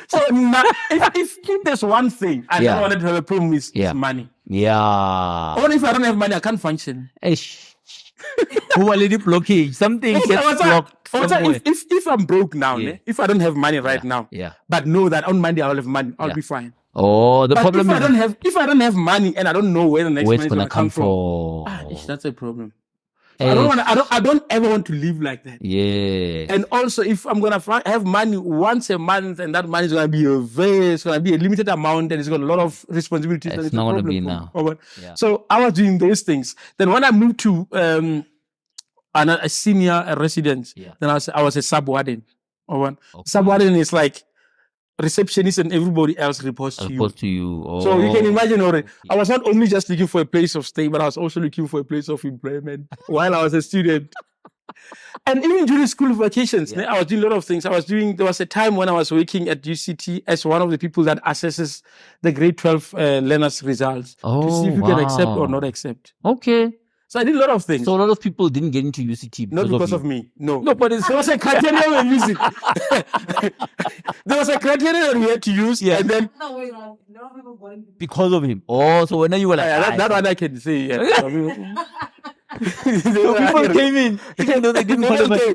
So now, if there's one thing I don't want to have a problem with, it's money. Yeah. Or if I don't have money, I can't function. Who already blockage? Something gets blocked. If I'm broke now, if I don't have money right now, but know that on Monday I'll have money, I'll be fine. Oh, the problem is if I don't have money and I don't know where the next money is gonna come from, that's a problem. I don't ever want to live like that. Yeah. And also, if I'm gonna have money once a month, and that money is gonna be it's gonna be a limited amount, and it's got a lot of responsibilities. It's not gonna be now. So I was doing those things. Then when I moved to a senior residence, then I was a sub warden. Sub warden is like receptionist and everybody else reports to you. Oh. So you can imagine already. I was not only just looking for a place of stay, but I was also looking for a place of employment while I was a student. And even during school vacations, I was doing a lot of things. There was a time when I was working at UCT as one of the people that assesses the grade 12 learners' results to see if you can accept or not accept. Okay. So I did a lot of things. So a lot of people didn't get into UCT because of me. No. But there was a criteria we used. There was a criteria that we had to use, and then because of him. Oh, so when you were like that one I can say. So people came in even though they didn't qualify.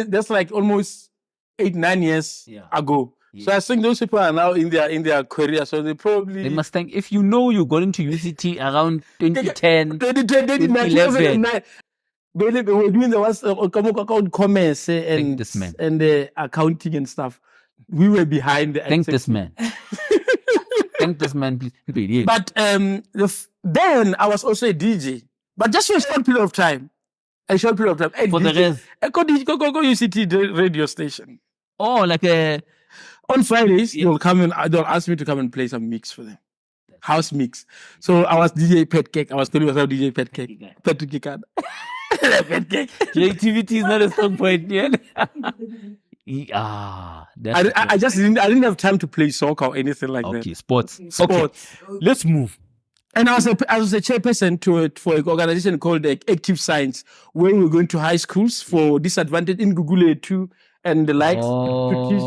That's like almost 8-9 years ago. So I think those people are now in their career. So they must think, if you know you got into UCT around 2010, 2011. They were doing the commerce and the accounting and stuff. We were behind. Thank this man. Thank this man, please. But then I was also a DJ, but just for a short period of time. For the rest, go UCT radio station. Oh, like a. On Fridays, they'll ask me to come and play some mix for them. House mix. So I was DJ Pet Cake. I was telling myself DJ Pet Cake. Pet Kekana. Pet Cake. Creativity is not a strong point yet. I didn't have time to play soccer or anything like that. Okay, sports. Okay. Let's move. And I was a chairperson for an organization called Active Science, where we were going to high schools for disadvantaged in Google too. And the likes to teach.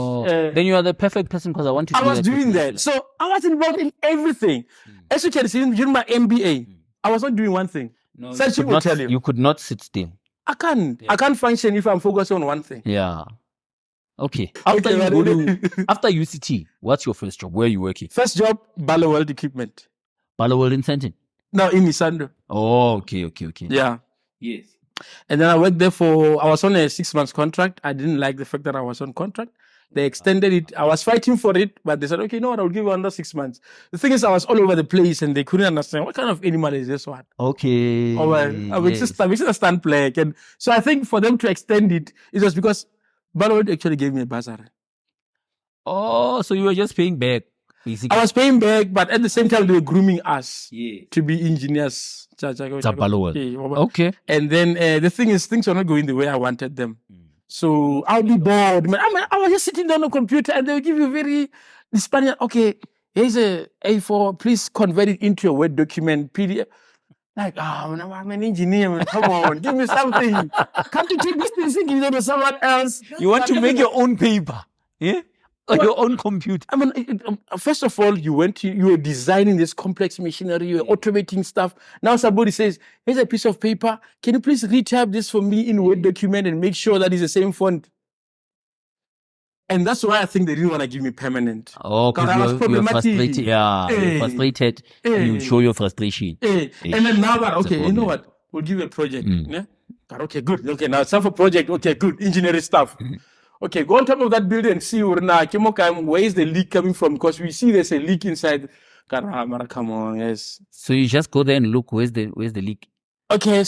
Then you are the perfect person because I want to. I was doing that. So I was involved in everything. As you can see, during my MBA, I was not doing one thing. No, you could not sit still. I can't. I can't function if I'm focused on one thing. Yeah. Okay. After UCT, what's your first job? Where are you working? First job, Balo World Equipment. Balo World in Sentin? No, in Isando. Oh, okay. Yeah. Yes. And then I worked there I was on a 6-month contract. I didn't like the fact that I was on contract. They extended it. I was fighting for it, but they said, okay, no, I'll give you another 6 months. The thing is, I was all over the place and they couldn't understand what kind of animal is this one. Okay. Which is a stunt player. And so I think for them to extend it was because Ballard actually gave me a bursary. Oh, so you were just paying back, basically. I was paying back, but at the same time, they were grooming us to be engineers. Okay. And then the thing is, things were not going the way I wanted them. So I'll be bored. I was just sitting down on a computer and they'll give you very Spanish. Okay, here's a A4. Please convert it into a Word document, PDF. Like, now I'm an engineer, man. Come on, give me something. Can't you take this thing, give it to someone else? You want to make your own paper, yeah? Or your own computer. I mean, first of all, you were designing this complex machinery, you were automating stuff. Now somebody says, here's a piece of paper. Can you please retype this for me in Word document and make sure that it's the same font? And that's why I think they didn't want to give me permanent. Oh, because you're frustrated. Yeah, you're frustrated. And you show your frustration. And then now that, okay, you know what? We'll give you a project. Yeah? But okay, good. Okay, now it's time for project. Okay, good. Engineering stuff. Okay, go on top of that building and see where is the leak coming from? Because we see there's a leak inside. Come on, yes. So you just go there and look, where's the leak? Okay,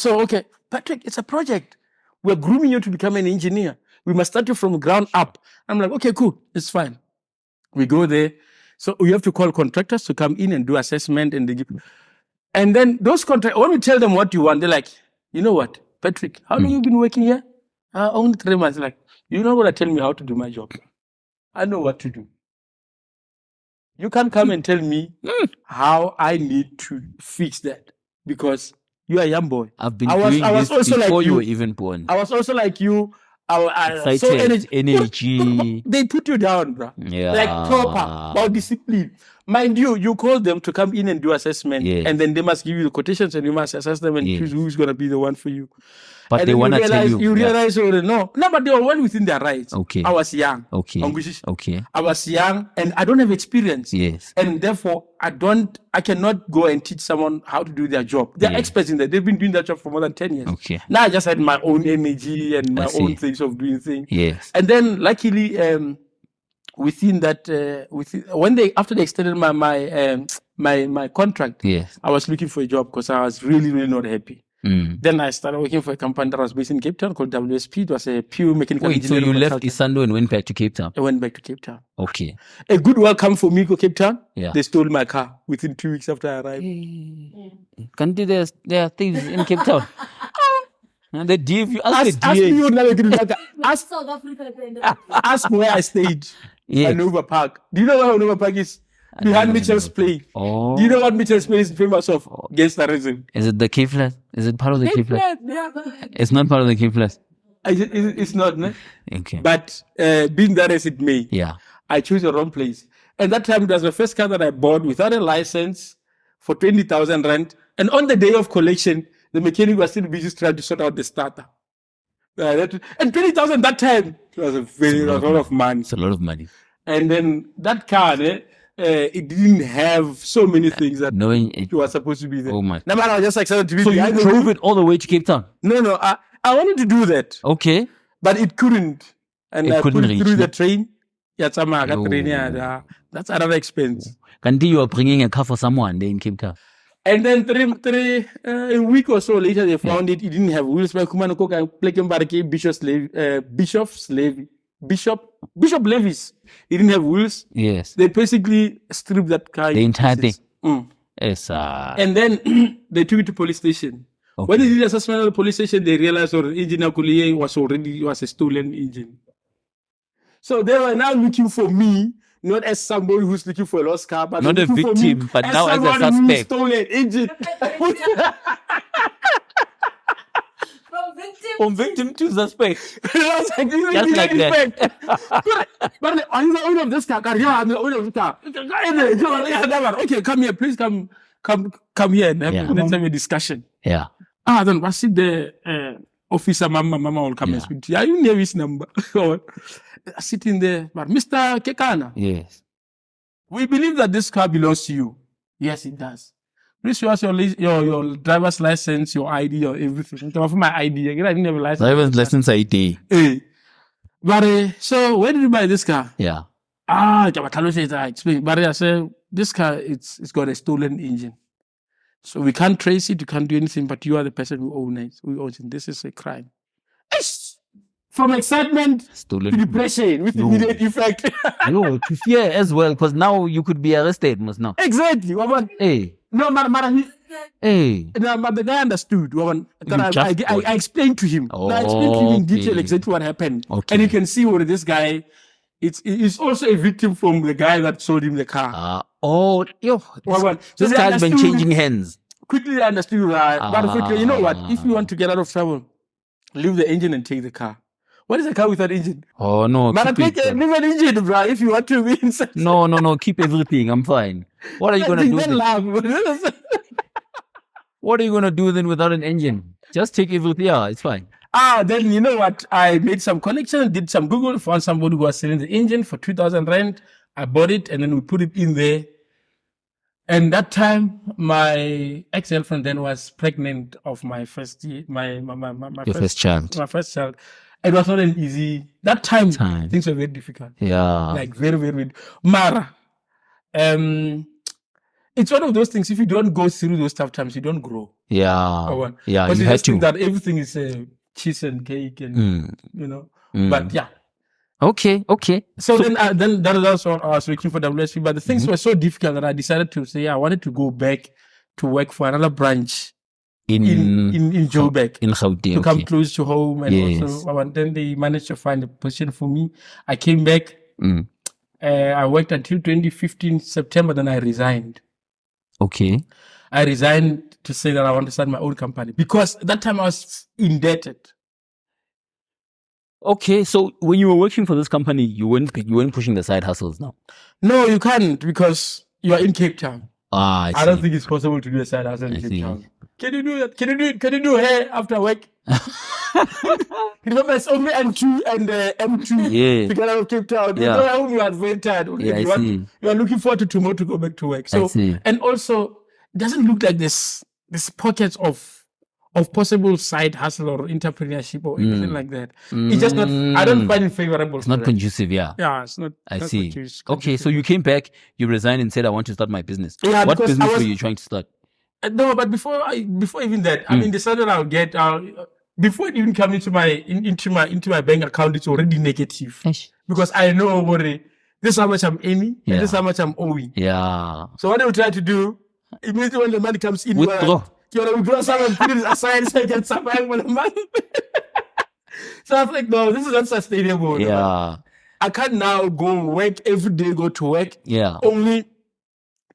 Patrick, it's a project. We're grooming you to become an engineer. We must start you from the ground up. I'm like, okay, cool. It's fine. We go there. So we have to call contractors to come in and do assessment. And then those contractors, when we tell them what you want, they're like, you know what, Patrick, how long you been working here? Only 3 months. Like, you're not going to tell me how to do my job. I know what to do. You can't come and tell me how I need to fix that because you are a young boy. I've been doing this before you were even born. I was also like you. Excited, energy. They put you down, bro. Yeah. Like proper, about discipline. Mind you, you call them to come in and do assessment, and then they must give you the quotations and you must assess them and choose who's going to be the one for you. But they want to tell you. You realize, no, but they were well within their rights. Okay. I was young. Okay. I was young and I don't have experience. Yes. And therefore, I cannot go and teach someone how to do their job. They're experts in that. They've been doing that job for more than 10 years. Okay. Now I just had my own energy and my own things of doing things. Yes. And then luckily, within that, after they extended my contract, I was looking for a job because I was really, really not happy. Then I started working for a company that was based in Cape Town called WSP. It was a pure mechanical engineering. So you left Isando and went back to Cape Town? I went back to Cape Town. Okay. A good welcome for me to Cape Town. Yeah. They stole my car within 2 weeks after I arrived. Kanti, there are thieves in Cape Town. And the DF, you ask Ask the me, DF. ask South Africa. ask where I stayed. Yes. At Nova Park. Do you know where Nova Park is? Behind Mitchell's Play. Oh. Do you know what Mitchell's Play is famous of? Gangsterism. Is it the Cape Flat? Is it part of the Cape Flat? Yeah. It's not part of the Cape Flat. It's not, no? Okay. But being that as it may, I chose the wrong place. And that time, it was the first car that I bought without a license for 20,000 rand. And on the day of collection, the mechanic was still busy trying to sort out the starter. And 20,000 that time, it was a lot of money. It's a lot of money. And then that car, it didn't have so many things that it was supposed to be there. Oh my! No, I was just excited to be so there. You drove it all the way to Cape Town? No, I wanted to do that. Okay. But it couldn't. And I couldn't reach through the train. That's another expense. Kanti, you are bringing a car for someone there in Cape Town. And then a week or so later, they found it didn't have wheels. Bishop Levis. It didn't have wheels. Yes. They basically stripped that car. The entire thing. Yes. And then they took it to police station. Okay. When they did the assessment at the police station, they realized the engine was a stolen engine. So they were now looking for me, not as somebody who's looking for a lost car, but not a victim, but now as a suspect. Stolen engine. From victim to suspect. Just like that. But I'm the owner of this car. Yeah, I'm the owner of this car. Okay, come here. Please come here. Let's have a discussion. Yeah. Then I see the officer, Mama will come and speak to you. You know his number. Sitting there. But Mr. Kekana. Yes. We believe that this car belongs to you. Yes, it does. Please show us your driver's license, your ID, your everything. For my ID, I didn't have a license. Driver's license ID. But so where did you buy this car? Yeah. I explained. But I said this car it's got a stolen engine, so we can't trace it. You can't do anything. But you are the person who owns it. This is a crime. From excitement stolen to depression with immediate effect. No, to fear as well, because now you could be arrested. Must now. Exactly. Hey. No, but the guy understood. I explained to him. I explained to him in detail exactly what happened. Okay. And you can see where this guy, it's also a victim from the guy that sold him the car. This guy's been changing hands. quickly understood that. But quickly, you know what? If you want to get out of trouble, leave the engine and take the car. What is a car without engine? Oh no, Man, keep it. leave an engine, bro, if you want to win. No, keep everything. I'm fine. What are you gonna do? Then laugh. What are you gonna do then without an engine? Just take everything. Yeah, it's fine. Then you know what? I made some connections, did some Google, found somebody who was selling the engine for 2,000 rand. I bought it and then we put it in there. And that time, my ex-girlfriend then was pregnant of my first year, my first child. My first child. It was not an easy. That time. Things were very difficult. Yeah. Like very, very. Mara. It's one of those things. If you don't go through those tough times, you don't grow. Yeah. Yeah. But You had had to. think that everything is cheese and cake and you know. But yeah. Okay. So then that's what I was looking for WSP. But the things were so difficult that I decided to say I wanted to go back to work for another branch in Joburg, in Gauteng, to come close to home. And also, then they managed to find a position for me. I came back. I worked until 2015 September. Then I resigned. Okay. I resigned to say that I want to start my own company because at that time I was indebted. Okay, so when you were working for this company, you weren't pushing the side hustles now? No, you can't because you are in Cape Town. I see. I don't think it's possible to do a side hustle in Cape Town. Can you do that? Can you do hair after work? Remember, it's only M2 and M2 to get out of Cape Town. Yeah. You are very tired. You are looking forward to tomorrow to go back to work. So, and also, it doesn't look like this pockets of possible side hustle or entrepreneurship or anything like that. It's just not, I don't find it favorable. It's not conducive, yeah. Yeah, it's not. I see. Okay, so you came back, you resigned and said, I want to start my business. Yeah, what business were you trying to start? No, but before even that, I mean, the salary I'll get, before it even come into my bank account, it's already negative. Because I know already, this is how much I'm aiming, and this is how much I'm owing. Yeah. So what I will try to do, immediately when the money comes in, withdraw. You want to withdraw some and put it aside so I can survive for the month. So I was like, no, this is not sustainable. Yeah. I can't now go work every day, go to work. Yeah. Only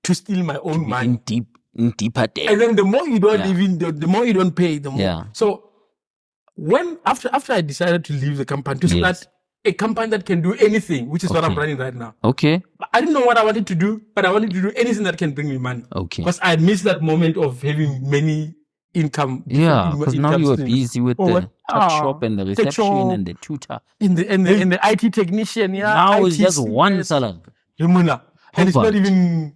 to steal my own money. In deeper debt. And then the more you don't the more you don't pay, the more. Yeah. So after I decided to leave the company to start a company that can do anything, which is what I'm running right now. Okay. I didn't know what I wanted to do, but I wanted to do anything that can bring me money. Okay. Because I missed that moment of having many income. Yeah, because now you are busy with the tuck shop and the reception and the tutor. And the IT technician, yeah. Now IT it's just one salary. And it's not even...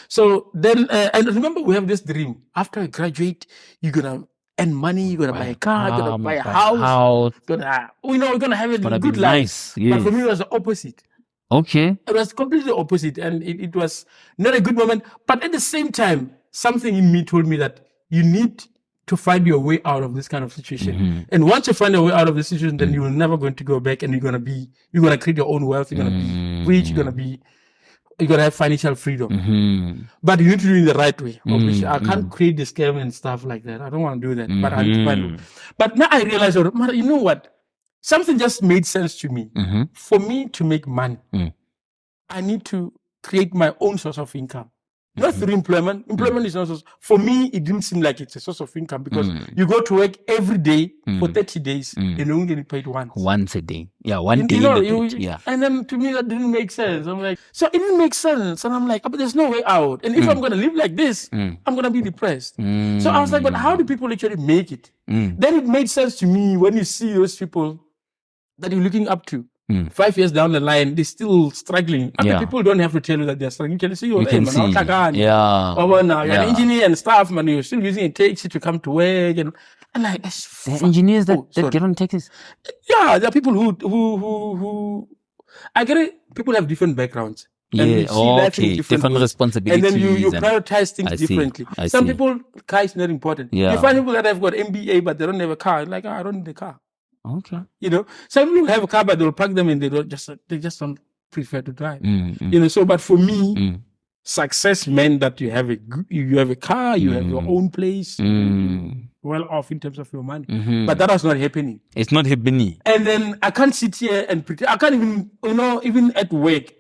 So then, and remember, we have this dream. After I graduate, you're going to earn money, you're going to buy a car, you're going to buy a house. We're going to have a good life. Nice. Yes. But for me, it was the opposite. Okay. It was completely opposite. And it was not a good moment. But at the same time, something in me told me that you need to find your way out of this kind of situation. And once you find a way out of the situation, then you're never going to go back and you're going to create your own wealth. You're going to be rich. You're going to have financial freedom. But you need to do it in the right way. I can't create the scam and stuff like that. I don't want to do that. But I need to find it. But now I realize, you know what? Something just made sense to me. For me to make money, I need to create my own source of income. Not through employment. Employment is not source. For me, it didn't seem like it's a source of income because you go to work every day for 30 days and you only get paid once. Once a day. Yeah, one day. And then to me, that didn't make sense. I'm like, so it didn't make sense. And I'm like, but there's no way out. And if I'm going to live like this, I'm going to be depressed. So I was like, but how do people actually make it? Then it made sense to me when you see those people that you're looking up to. 5 years down the line, they're still struggling. I mean, people don't have to tell you that they're struggling. You can see, you can see. Yeah. Over now, you're an engineer and stuff, man. You're still using a taxi to come to work, and like the engineers that get on taxis. Yeah, there are people who I get it. People have different backgrounds. Yeah, different responsibilities. And then you prioritize things differently. Some people, car is not important. You find people that have got MBA, but they don't have a car. Like, I don't need a car. Okay. You know, some people have a car, but they'll park them and they just don't prefer to drive. You know, so, but for me, success meant that you have a car, you have your own place, well off in terms of your money. But that was not happening. It's not happening. And then I can't sit here and pretend. I can't even, even at work,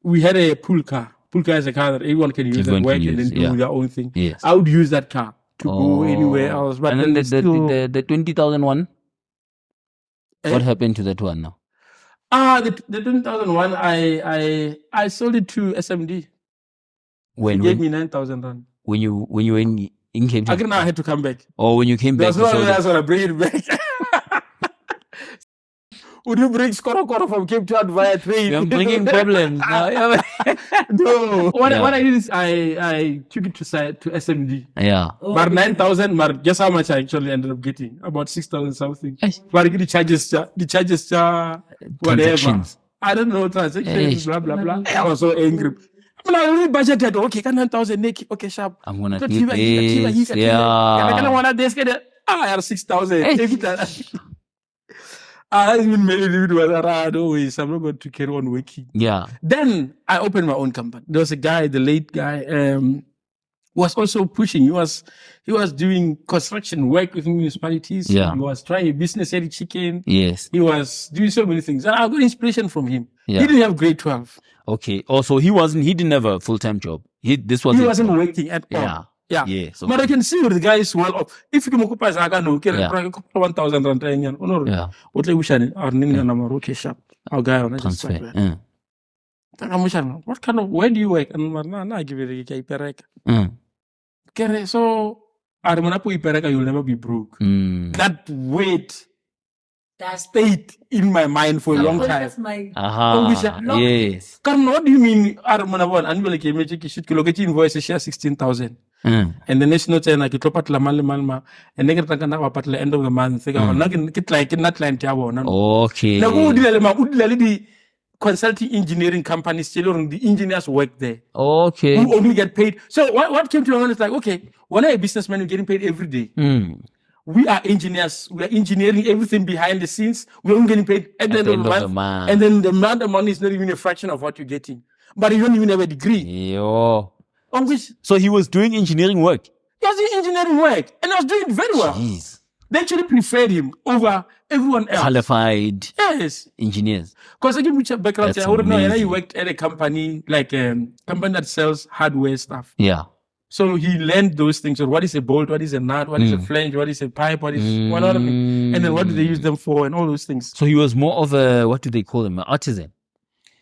we had a pool car. Pulka has a car that everyone can use Everyone at work can and then use, do yeah. their own thing. Yes. I would use that car to go anywhere else. But and then still, the 20,000 one, Eh? what happened to that one now? The 2001, I sold it to SMD. When He gave me 9,000 rand. when you were in Cape Town? Again, I had to come back. Or when you came back, There's you no sold way I it? was gonna bring it back. Would you bring Skoro from Cape Town via train? I'm bringing problems now. Yeah. No. What Yeah. I did is I took it to SMD. Yeah. But 9,000, but guess how much I actually ended up getting? About 6,000 something. But the charges, whatever. Transactions. I don't know, transactions, Eish. blah, blah, blah. I was so angry. I already budgeted, okay, 9,000, okay, sharp. I'm gonna But keep this. Yeah. I had 6,000. Every time. I even made it was around always. I'm not going to carry on working. Yeah. Then I opened my own company. There was a guy, the late guy, was also pushing. He was doing construction work with municipalities. Yeah. He was trying a business at chicken. Yes. He was doing so many things. And I got inspiration from him. Yeah. He didn't have grade 12. Okay. Also, he didn't have a full-time job. He wasn't working at all. Yeah. Yeah. Yes. But I can see the guy is well off. If you can occupy Yeah. 1,000 rand. Yeah. What we should okay, sharp. Our guy on Transfer. What kind of, where do you work? And I give it a perek. So, you'll never be broke. That weight stayed in my mind for a long time. That's my Aha. Yes. What do you mean? Invoice share 16,000. And the national chain like it malma and then at the end of the month. Not client. Okay. Now, consulting engineering companies, the engineers work there. Okay. Who only get paid. So what came to my mind is like, okay, when I'm a businessman, you're getting paid every day. We are engineers. We are engineering everything behind the scenes. We're only getting paid at the end of the month. And then the amount of money is not even a fraction of what you're getting. But you don't even have a degree. Yo. On which So he was doing engineering work. he was doing engineering work. And I was doing it very well. Jeez. They actually preferred him over everyone else. Qualified Yes. engineers. Because I give you a background. That's I wouldn't know. And he amazing. worked at a company, like a company that sells hardware stuff. Yeah. So he learned those things. So what is a bolt? What is a nut? What is a flange? What is a pipe? What is what other thing? And then what do they use them for? And all those things. So he was more of a, what do they call him? An artisan.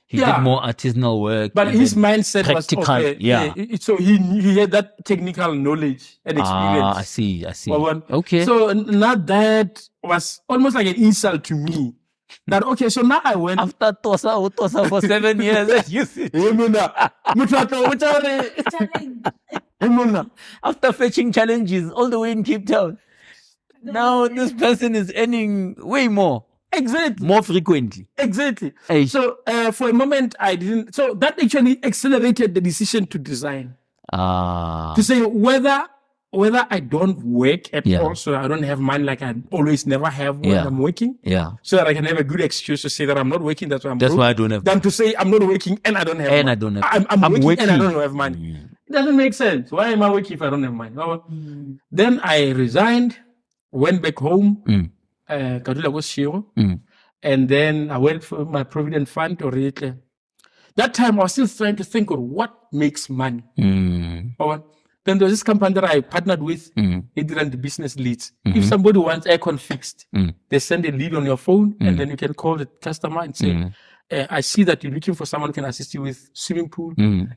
He Yeah. did more artisanal work. But and his then mindset practical, was okay. yeah. So he had that technical knowledge and experience. I see. Well, Okay. So now that was almost like an insult to me. That okay, so now I went. After Tosa for 7 years, you see. After fetching challenges all the way in Cape Town, now this person is earning way more. Exactly. More frequently. Exactly. Hey. So for a moment I didn't. So that actually accelerated the decision to design. To say whether I don't work at Yeah. all, so I don't have money like I always never have when Yeah. I'm working, Yeah. so that I can have a good excuse to say that I'm not working. That's why I'm That's broke, why I don't have than to say I'm not working and I don't have And money. I don't have- I'm I'm working and I working. don't have money. It doesn't make sense. Why am I working if I don't have money? No. Then I resigned, went back home, Kadula was Shiro, and then I went for my provident fund already. That time I was still trying to think of what makes money. Then there was this company that I partnered with. It ran the business leads. If somebody wants aircon fixed, they send a lead on your phone, and then you can call the customer and say, I see that you're looking for someone who can assist you with swimming pool,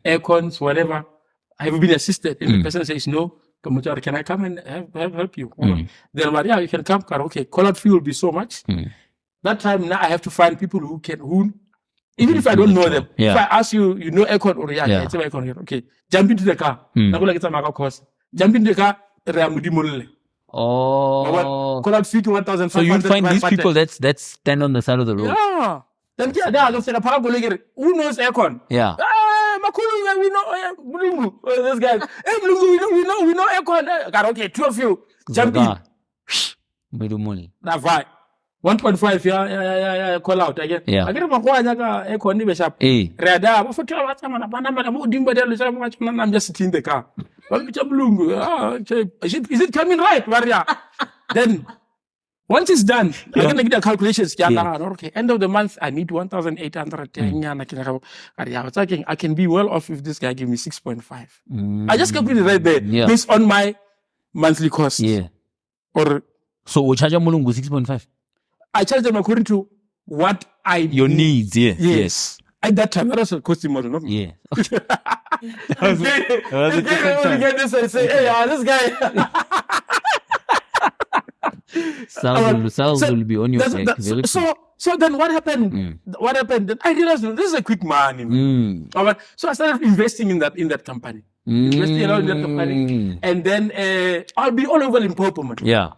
aircons, whatever. Have you been assisted? And the person says, no. Can I come and help you? Then, but yeah, you can come. Okay, call out fee will be so much. That time now I have to find people who even if I don't know them, Yeah. if I ask you, you know aircon or yeah, it's aircon here. Okay, jump into the car. Jump into the car. Oh. Call out fee to 1,500. So you find these people that stand on the side of the road. Yeah. Then who knows aircon? Yeah. Makulu, we know Blungu. This guy. Hey, Blungu, we know aircon. God, okay, two of you jump in. Medumuli. That's right. 1.5, yeah, call out again. Yeah. I get a aircon, ni sharp. Hey. Rada, I'm just sitting in the car. Is it coming right, Maria? Then Once it's done, Yeah. I'm gonna get the calculations. Yeah. Okay, end of the month, I need 1,800. I can be well off if this guy give me 6.5. I just calculated right there Yeah. based on my monthly cost. Yeah. Or So we charge Mulungu 6.5. I charge them according to what I Your needs, yeah. Yes. At that time, that was a costing model, not me. Yeah. Okay. That was a different time. Get this and say, hey, this guy. Sales will be on your back. Very quick. So then what happened? What happened? Then I realized this is a quick money. So I started investing in that company. Investing in that company. And then I'll be all over Limpopo, man. Yeah.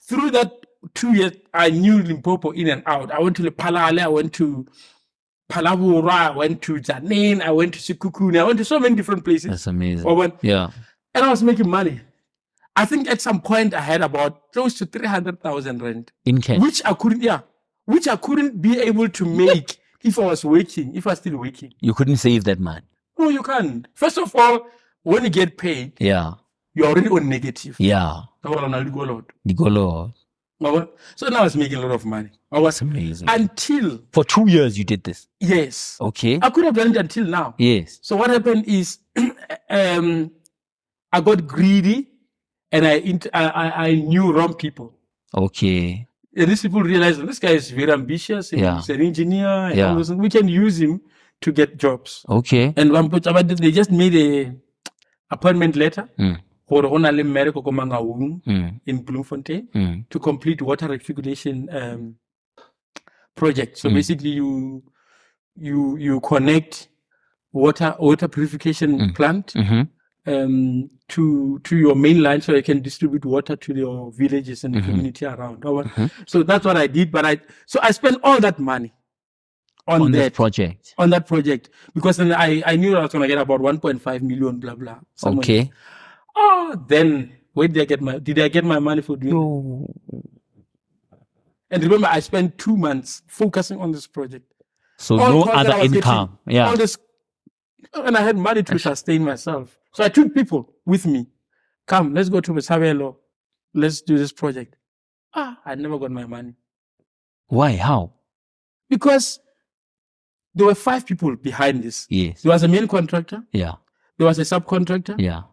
Through that 2 years, I knew Limpopo in and out. I went to Lepalale, I went to Palabura, I went to Janin, I went to Sikukuni, I went to so many different places. That's amazing. Yeah. And I was making money. I think at some point I had about close to 300,000 rand. In cash. Which I couldn't be able to make if I was working, if I was still working. You couldn't save that money. No, you can't. First of all, when you get paid, Yeah. you're already on negative. Yeah. Nigolo. So now I was making a lot of money. That's amazing. Until for 2 years you did this. Yes. Okay. I could have done it until now. Yes. So what happened is I got greedy and I knew wrong people. Okay. And these people realized this guy is very ambitious. Yeah. He's an engineer. And all those things. We can use him to get jobs. Okay. And they just made a appointment letter for in Bloemfontein to complete water recirculation project. So basically, you connect water purification plant to your main line, so you can distribute water to your villages and the community around. So that's what I did. But I spent all that money on that project. On that project, because then I knew I was going to get about 1.5 million, blah blah. Somewhere. Okay. Then where did I get my money for doing it? And remember, I spent 2 months focusing on this project. So no other income. Yeah. All this, and I had money to sustain myself. So I took people with me. Come, let's go to Besavelo. Let's do this project. I never got my money. Why? How? Because there were 5 people behind this. Yes. There was a main contractor. Yeah. There was a subcontractor. Yeah.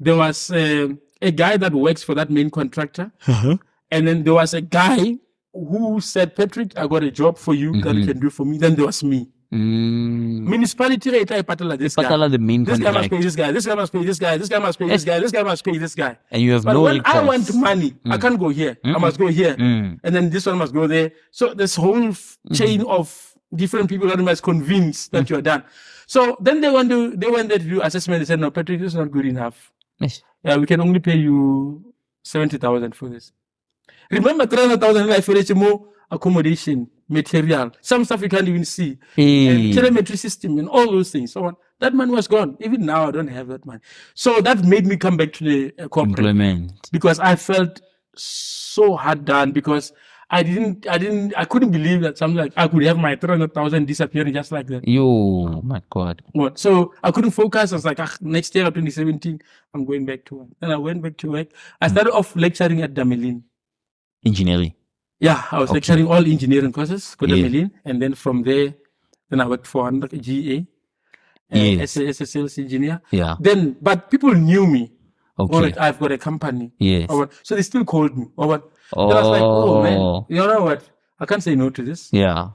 There was a guy that works for that main contractor. And then there was a guy who said, Patrick, I got a job for you that you can do for me. Then there was me. Municipality rate, I patala this guy. The main this guy must pay this guy. This guy must pay this guy. This guy must pay this guy. This guy must pay this guy. And you have but no when recourse. I want money, I can't go here. I must go here. And then this one must go there. So this whole chain of different people that must convince that you're done. So then they went there to do assessment. They said, no, Patrick, this is not good enough. Yes. Yeah, we can only pay you 70,000 for this. Remember, 300,000 like for HMO accommodation, material, some stuff you can't even see, and telemetry system, and all those things. So that money was gone. Even now, I don't have that money. So that made me come back to the corporate employment, because I felt so hard done, because I couldn't believe that something like I could have my 300,000 disappearing just like that. Yo, my God. So I couldn't focus. I was like, next year, 2017, I'm going back to work. Then I went back to work. I started off lecturing at Damelin. Engineering. Yeah, I was lecturing all engineering courses, Damelin. And then from there, I worked for GA as a sales engineer. Yeah. Then, but people knew me. Okay. Or like, I've got a company. Yes. So they still called me. Then I was like, oh man, you know what? I can't say no to this. Yeah.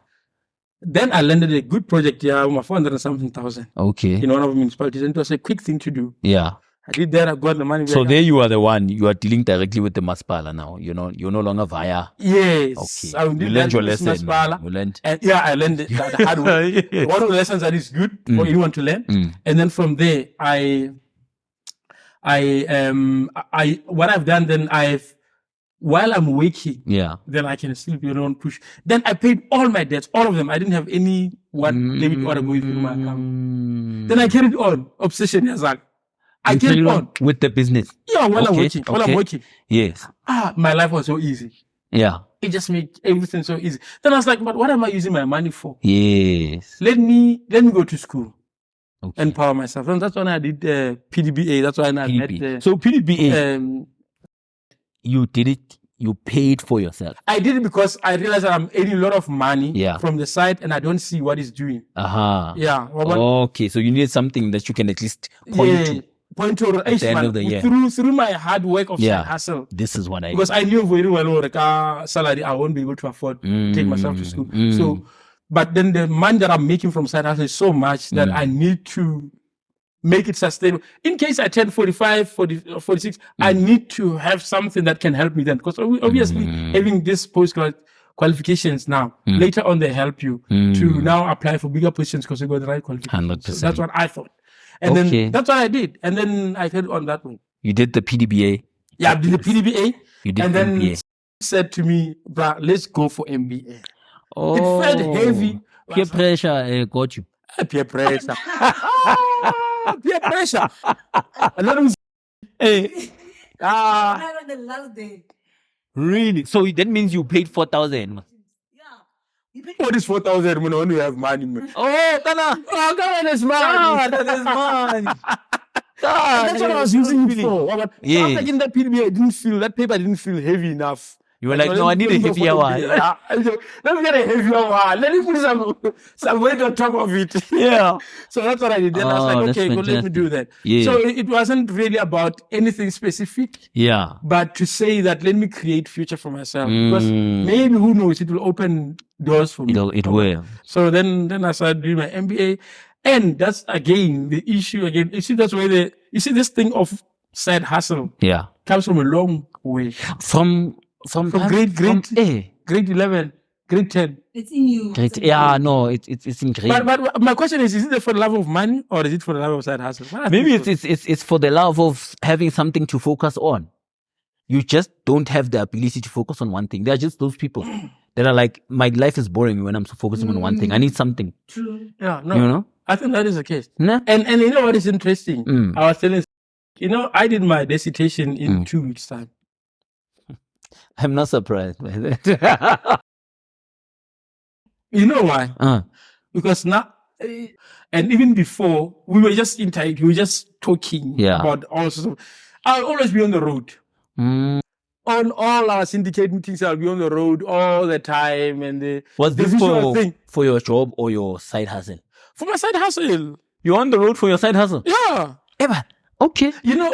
Then I landed a good project here, 400 and something thousand. Okay. In one of the municipalities. And it was a quick thing to do. Yeah. I did that, I got the money back. So there you are the one, you are dealing directly with the Maspala now. You're no longer via. Yes. Okay. You learned your lesson. You learned. I learned the hard way. One of the lessons that is good for anyone to learn. And then from there, what I've done then, while I'm working, then I can still be around push. Then I paid all my debts, all of them. I didn't have any debit order going through my account. Then I carried on. Obsession, Yazak. I carried on with the business. Yeah, while I'm working. Yes. My life was so easy. Yeah. It just made everything so easy. Then I was like, but what am I using my money for? Yes. Let me go to school. Okay. Empower myself. And that's when I did PDBA. That's when I met. So PDBA, you did it you paid for yourself. I did it because I realized that I'm earning a lot of money Yeah. from the side and I don't see what it's doing. Aha. Yeah. Okay, so you need something that you can at least point to. Point to At the end of the year. Through my hard work of Yeah. side hustle. This is what I Because I knew very well, like, salary, I won't be able to afford to take myself to school. So, but then the money that I'm making from side hustle is so much that I need to make it sustainable. In case I turn 45, 40, 46, I need to have something that can help me then. Because obviously, having this post qualifications now, later on they help you to now apply for bigger positions because you got the right qualifications. 100%. So that's what I thought. And then that's what I did. And then I carried on that way. You did the PDBA. Yeah, I did the PDBA. You did and the then MBA. said to me, bruh, let's go for MBA. Oh, It felt heavy. Peer pressure got you. Peer pressure. Peer pressure. And then hey. I on the last day. Really? So that means you paid 4,000. Yeah. You paid What is 4,000 when you have money? Man? Oh, Tana. Oh, God, that's money. God, that is money. God, That's what I was using it for. But Yeah. after getting that PDBA, that paper didn't feel heavy enough. You were like, no, I need a heavier one. Let me get a heavier one. Let me put some weight on top of it. Yeah. So that's what I did. Then I was Oh, like, that's okay, well, let me fantastic. do that. Yeah. So it wasn't really about anything specific, Yeah. but to say that let me create future for myself. Because maybe, who knows, it will open doors for me. It will. So then I started doing my MBA. And that's, again, the issue again. You see, that's where this thing of side hustle Yeah. comes from a long way. From grade 11, grade 10. It's in you. Great. Yeah, no, it's in grade. But my question is it for the love of money or is it for the love of side hustle? Maybe it's for the love of having something to focus on. You just don't have the ability to focus on one thing. There are just those people that are like, my life is boring when I'm focusing on one thing. I need something. True. Yeah, no. You know? I think that is the case. Nah. And you know what is interesting? I was telling, I did my dissertation in 2 weeks' time. I'm not surprised by that. You know why? Because now, and even before, we were just we were just talking about all sorts of. I'll always be on the road. On all our syndicate meetings, I'll be on the road all the time. And was the this visual thing for your job or your side hustle? for my side hustle. You're on the road for your side hustle? Yeah. Ever? Okay.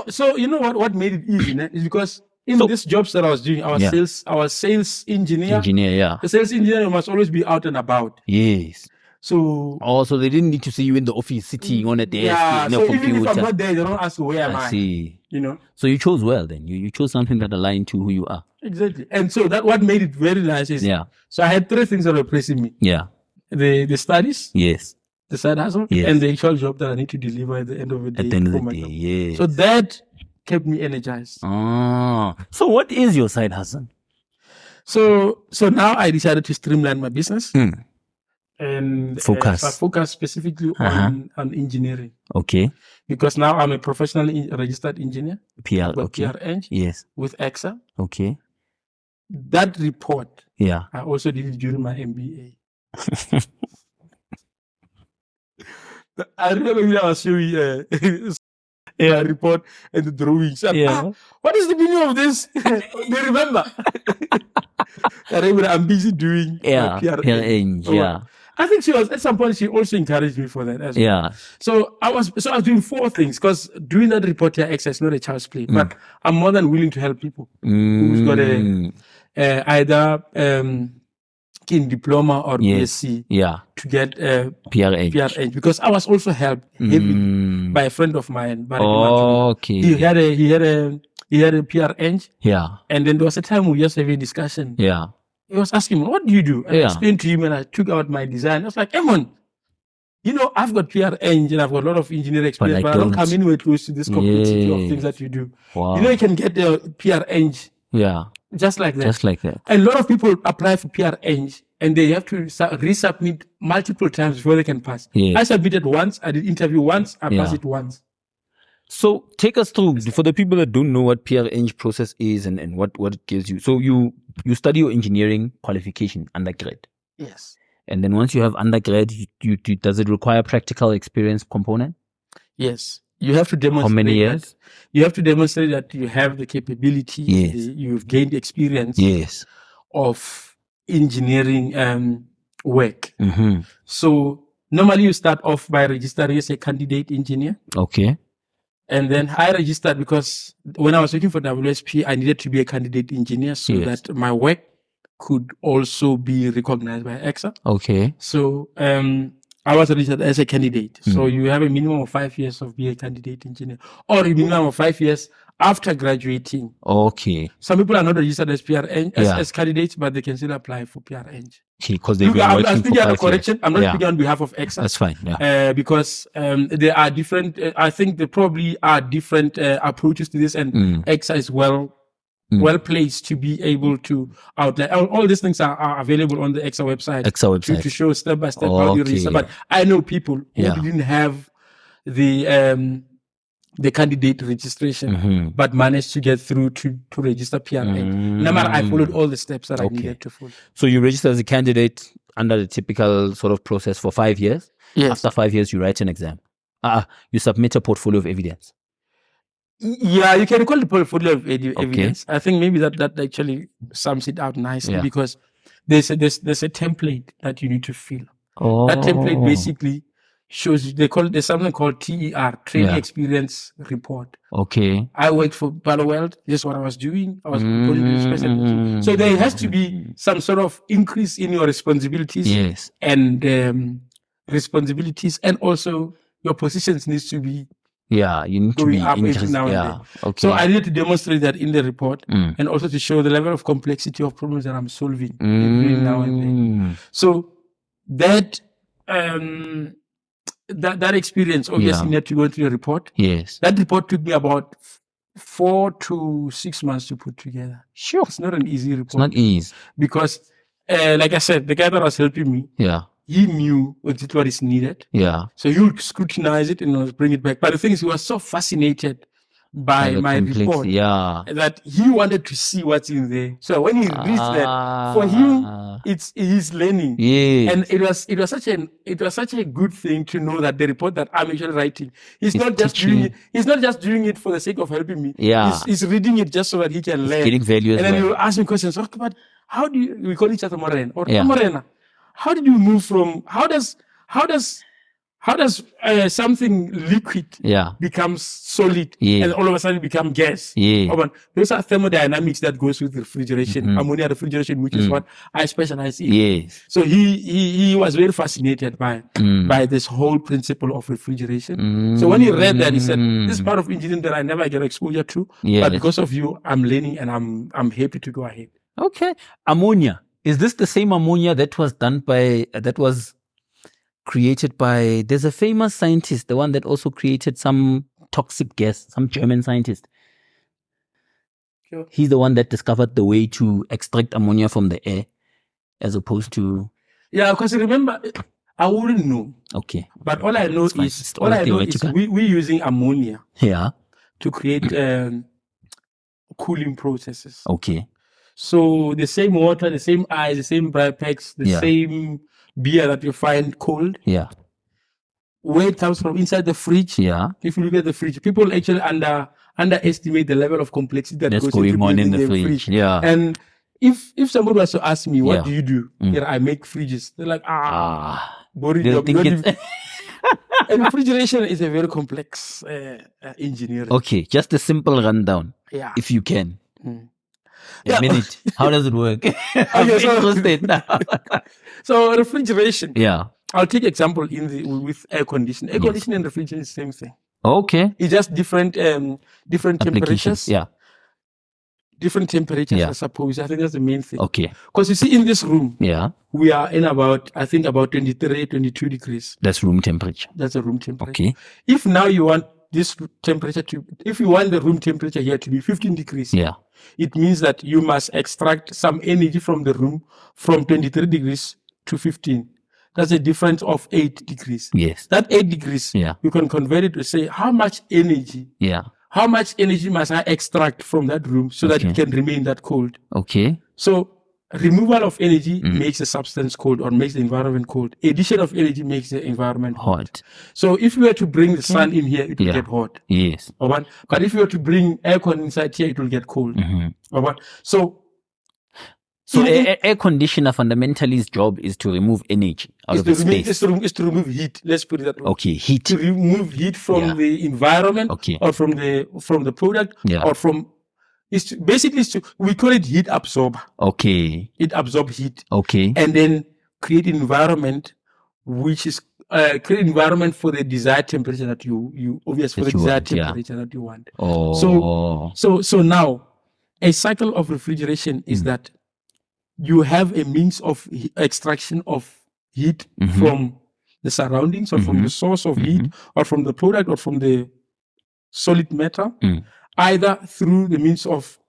So you know what made it easy? Né? Is because in these jobs that I was doing, I was sales engineer. The sales engineer must always be out and about. Yes. So so they didn't need to see you in the office sitting on a desk yeah. in a So computer. even if I'm not there, they don't ask where am I I. see. So you chose well then. You chose something that aligned to who you are. Exactly. And so that what made it very nice is so I had 3 things that were pressing me. Yeah. The studies. Yes. The side hustle. Yes. And the actual job that I need to deliver at the end of the day. At the end of the day, yes. So that kept me energized. So what is your side hustle? So now I decided to streamline my business. And focus. I focus specifically on engineering. Okay. Because now I'm a professionally registered engineer. PR. I've got Okay. PR Eng Yes. with EXA. Okay. That report, Yeah. I also did it during my MBA. I remember when I was showing a report and the drawings. What is the meaning of this? They remember. I remember I'm busy doing PR Eng. Yeah. I think at some point she also encouraged me for that as well. Yeah. So I was doing 4 things because doing that report here is not a child's play, but I'm more than willing to help people who's got either in diploma or BSc to get PR because I was also helped heavily by a friend of mine. Okay. He had a PR Eng. Yeah. And then there was a time we just having a discussion. Yeah. He was asking me, what do you do? And I explained to him and I took out my design. I was like, Emon, I've got PR Eng and I've got a lot of engineering experience, but I don't come anywhere close to this complexity of things that you do. Wow. You can get the PR Eng. Yeah. Just like that. Just like that. And a lot of people apply for PR Eng and they have to resubmit multiple times before they can pass. Yes. I submitted once, I did interview once, I passed it once. So take us through, for the people that don't know what PR Eng process is and what it gives you. So you study your engineering qualification, undergrad. Yes. And then once you have undergrad, does it require practical experience component? Yes. You have to demonstrate many that- years? You have to demonstrate that you have the capability. Yes. You've gained experience Yes. of engineering work. Mm-hmm. So normally you start off by registering as a candidate engineer. Okay. And then I registered because when I was working for WSP, I needed to be a candidate engineer so Yes. that my work could also be recognized by EXA. Okay. So I was registered as a candidate. So Mm. you have a minimum of 5 years of being a candidate engineer, or a minimum of 5 years after graduating. Okay. Some people are not registered as PRN Yeah. as candidates, but they can still apply for PRN. Okay, because they've been I'm working for speaking out 5 of correction. years. I'm not Yeah. speaking on behalf of EXA. That's fine. Yeah. Because there are different, I think there probably are different approaches to this, and EXA is well placed to be able to outline. All these things are available on the EXA website. EXA website. To show step by step how you Okay. register. But I know people who Yeah. didn't have the candidate registration, but managed to get through to register PRN. No matter, I followed all the steps that I Okay. needed to follow. So you register as a candidate under the typical sort of process for 5 years. Yes. After 5 years, you write an exam. You submit a portfolio of evidence. Yeah, you can call the portfolio of evidence. I think maybe that actually sums it out nicely, Yeah. because there's a template that you need to fill. Oh. That template basically shows you, there's something called TER, Training Yeah. Experience Report. Okay. I worked for Barloweld. This is what I was doing. I was putting this person. So there has to be some sort of increase in your responsibilities. Yes. And also your positions needs to be Yeah, you need to going be up every interested. now and Yeah. then. Okay. So I needed to demonstrate that in the report, Mm. and also to show the level of complexity of problems that I'm solving every now and then. So that that experience obviously Yeah. needed to go into the report. Yes. That report took me about 4 to 6 months to put together. Sure. It's not an easy report. It's not easy. Because, like I said, the guy that was helping me, Yeah. he knew what is needed. Yeah. So he would scrutinize it and bring it back. But the thing is, he was so fascinated by the my complex- report Yeah. that he wanted to see what's in there. So when he reads that, for him, he's learning. Yeah. And it was such a good thing to know that the report that I'm actually writing, he's not just doing it for the sake of helping me. Yeah. He's reading it just so that he can learn. Getting value as And then well. he will ask me questions. Okay, but how do we call each other Morena or Yeah. Morena? How did you move from? How does something liquid becomes solid Yeah. and all of a sudden become gas? Yeah. Oh, man, those are thermodynamics that goes with refrigeration, ammonia refrigeration, which is what I specialize in. Yes. So he was very fascinated by this whole principle of refrigeration. So when he read that, he said, "This is part of engineering that I never get exposure to, Yes. but because of you, I'm learning and I'm happy to go ahead." Okay. Ammonia. Is this the same ammonia that was created by, there's a famous scientist, the one that also created some toxic gas, some German scientist. Sure. He's the one that discovered the way to extract ammonia from the air as opposed to. Yeah, because remember, I wouldn't know. Okay. But all I know fine. is It's all theoretical. we're using ammonia Yeah. to create cooling processes. Okay. So the same water, the same ice, the same bright packs, the Yeah. same beer that you find cold, Yeah. where it comes from inside the fridge. Yeah. If you look at the fridge, people actually underestimate the level of complexity That's goes going into on in building the a fridge. Yeah. And if somebody was to ask me, what Yeah. do you do? Here, I make fridges. They're like, boring They'll job. think You don't it's do- And refrigeration is a very complex engineering. okay. Just a simple rundown, Yeah. if you can. Yeah. A minute. How does it work? I'm Okay, so- interested now. So refrigeration. Yeah. I'll take example with air conditioning. Air conditioning and refrigeration is the same thing. Okay. It's just different Applications. temperatures. Yeah. Different temperatures, Yeah. I suppose. I think that's the main thing. Okay. Because you see, in this room, Yeah. we are in about 23, 22 degrees. That's room temperature. That's the room temperature. Okay. If now you want this temperature if you want the room temperature here to be 15 degrees, Yeah. it means that you must extract some energy from the room from 23 degrees to 15. That's a difference of 8 degrees. Yes. That 8 degrees, Yeah. you can convert it to say, how much energy must I extract from that room so that Okay. it can remain that cold? Okay. So removal of energy makes the substance cold or makes the environment cold. Addition of energy makes the environment hot. So if we were to bring the sun in here, it will get hot. Yes. But if we were to bring aircon inside here, it will get cold. So air conditioner fundamentally's job is to remove energy out of the space. Is to remove heat. Let's put it that way. Okay, heat. To remove heat from the environment or from the product or from. We call it heat absorber. Okay. It absorbs heat. Okay. And then create an environment which is create environment for the desired temperature that you obviously for the desired temperature that you want. Oh. So now a cycle of refrigeration is that you have a means of extraction of heat from the surroundings or from the source of heat or from the product or from the solid matter, either through the means of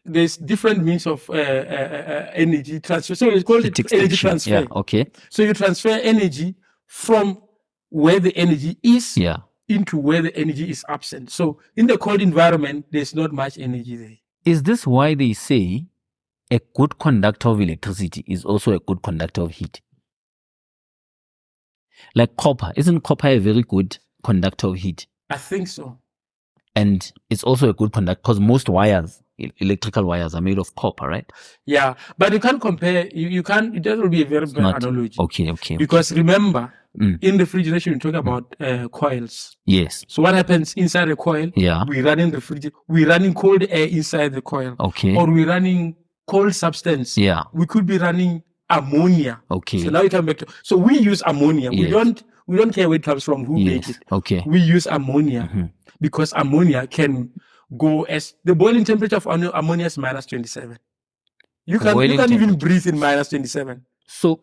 there's different means of energy transfer. So it's called energy transfer. Yeah, okay. So you transfer energy from where the energy is into where the energy is absent. So in the cold environment, there's not much energy there. Is this why they say a good conductor of electricity is also a good conductor of heat? Like copper. Isn't copper a very good conductor of heat? I think so. And it's also a good conductor because most wires, electrical wires, are made of copper, right? Yeah, but you can't compare. You can't. That will be a very bad analogy. Okay. Because remember, in refrigeration, we talk about coils. Yes. So what happens inside the coil? Yeah. We running cold air inside the coil. Okay. Or we're running cold substance. Yeah. We could be running ammonia. Okay. So now we come back to. So we use ammonia. Yes. We don't care where it comes from. Who made it? Okay. We use ammonia because ammonia can go as the boiling temperature of ammonia is -27. You can't even breathe in -27. So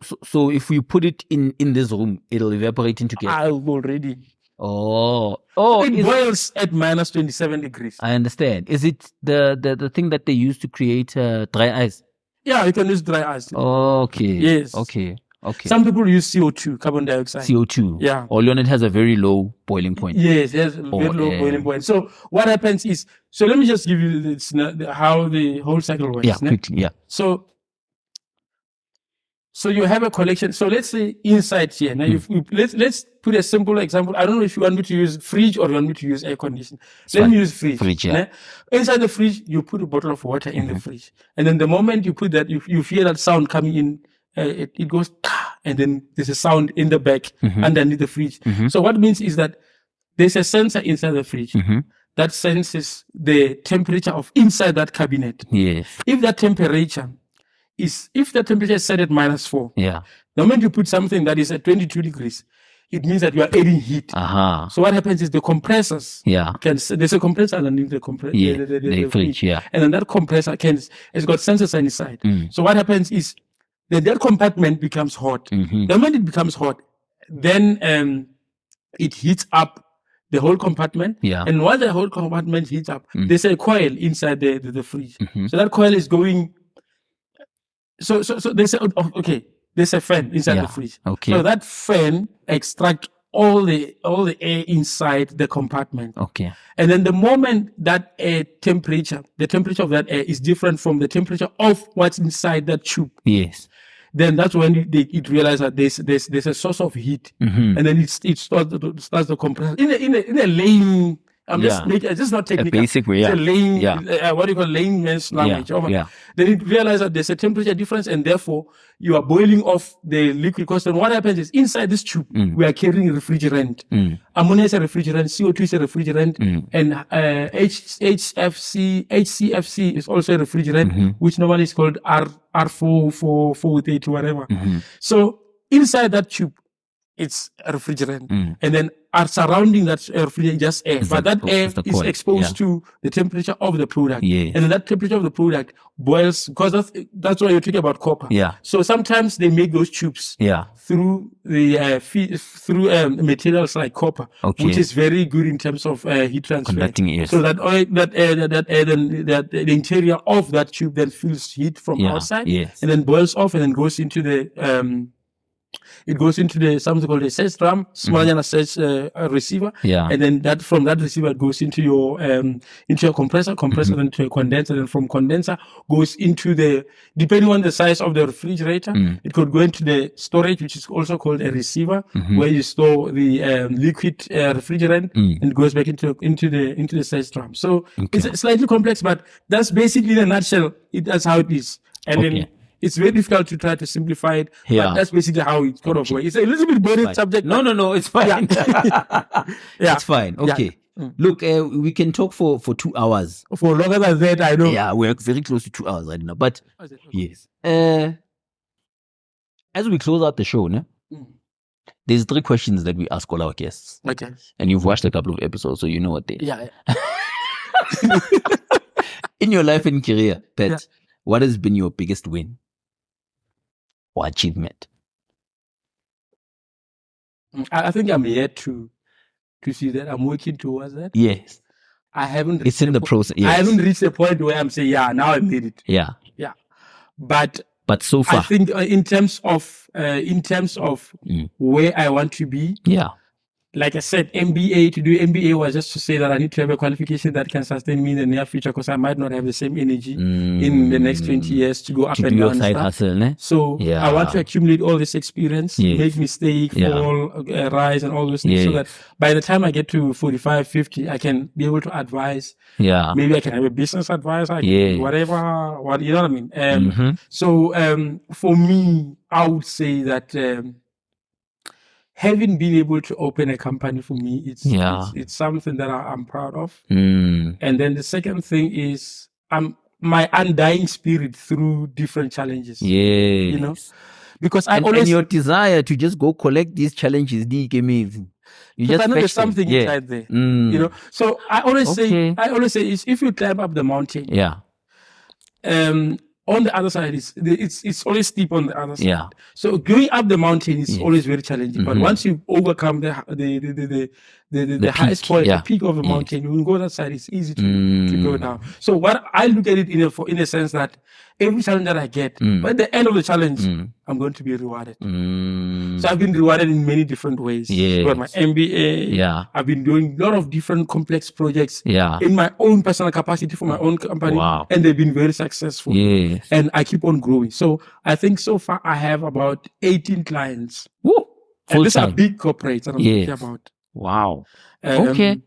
if we put it in this room, it'll evaporate into gas. Already. Oh, it boils at -27 degrees. I understand. Is it the thing that they use to create dry ice? Yeah, you can use dry ice. Okay. Yes. Okay. Some people use CO2, carbon dioxide. CO2. Yeah. Or it has a very low boiling point. Yes, it has a very low boiling point. So what happens is, so let me just give you how the whole cycle works. Yeah, quickly. Yeah. So you have a collection. So let's say inside here. Now let's put a simple example. I don't know if you want me to use fridge or you want me to use air conditioner. Let me use fridge. Fridge, yeah. Inside the fridge, you put a bottle of water in the fridge. And then the moment you put that, you hear that sound coming in, it goes, and then there's a sound in the back underneath the fridge. So what it means is that there's a sensor inside the fridge that senses the temperature of inside that cabinet. Yes. If that temperature is set at -4, the moment you put something that is at 22 degrees, it means that you are adding heat. So what happens is the compressors there's a compressor underneath the fridge, and then that compressor has got sensors inside. So what happens is that compartment becomes hot. The moment it becomes hot, then it heats up the whole compartment. And once the whole compartment heats up, there's a coil inside the fridge. So that coil is going. So there's a fan inside the fridge. Okay. So that fan extracts all the air inside the compartment. Okay. And then the moment that air temperature, the temperature of that air is different from the temperature of what's inside that tube. Yes. Then that's when it realizes that there's a source of heat, and then it starts the compressor in a laying. Just not technical. A basic way, It's a laying, what do you call layman's language? Then it realizes that there's a temperature difference, and therefore you are boiling off the liquid. Because then what happens is inside this tube we are carrying refrigerant. Ammonia is a refrigerant, CO2 is a refrigerant, and HCFC is also a refrigerant, which normally is called R4 whatever. So inside that tube, it's a refrigerant, and then are surrounding that refrigerant just air, but that air is exposed to the temperature of the product, and then that temperature of the product boils, because that's why you're talking about copper. So sometimes they make those tubes through the through materials like copper, which is very good in terms of heat transfer. Conducting air. So that the interior of that tube then feels heat from outside, and then boils off and then goes into the It goes into something called a search drum, small search receiver. Yeah. And then from that receiver, it goes into your compressor, then into a condenser. And from condenser goes into depending on the size of the refrigerator, it could go into the storage, which is also called a receiver, where you store the liquid refrigerant, and it goes back into the search drum. So it's slightly complex, but that's basically in a nutshell. That's how it is. And then it's very difficult to try to simplify it, but that's basically how it sort of works. It's a little bit boring subject. No, it's fine. It's fine. Okay. Yeah. Look, we can talk for 2 hours. For longer than that, I know. Yeah, we're very close to 2 hours right now. But yes. As we close out the show, there's 3 questions that we ask all our guests. Okay. And you've watched a couple of episodes, so you know what they Yeah. In your life and career, Pet, what has been your biggest win or achievement? I think I'm yet to see that. I'm working towards that. Yes. I haven't. It's in the process. Yes. I haven't reached the point where I'm saying, now I made it. Yeah. Yeah. But so far, I think in terms of where I want to be. Yeah. Like I said, MBA, to do MBA was just to say that I need to have a qualification that can sustain me in the near future, because I might not have the same energy in the next 20 years to go up and down. Side hustle, ne? So I want to accumulate all this experience, make mistake, fall, rise, and all those things, so that by the time I get to 45, 50, I can be able to advise. Yeah. Maybe I can have a business advisor, whatever, you know what I mean? So for me, I would say that having been able to open a company, for me, it's something that I'm proud of. And then the second thing is my undying spirit through different challenges. Yeah, you know, because and your desire to just go collect these challenges, amazing. You just I know there's something inside there. You know, so I always say is if you climb up the mountain, on the other side, it's always steep on the other side. Yeah. So going up the mountain is always very challenging. But once you overcome the highest point, the peak of the mountain, you will go that side. It's easy to go down. So what I look at it in a sense that every challenge that I get, but at the end of the challenge, I'm going to be rewarded. So I've been rewarded in many different ways. I've got my MBA. I've been doing a lot of different complex projects in my own personal capacity for my own company. And they've been very successful. And I keep on growing. So I think so far I have about 18 clients. Woo! And these are big corporates that I'm talking about. Wow. Okay.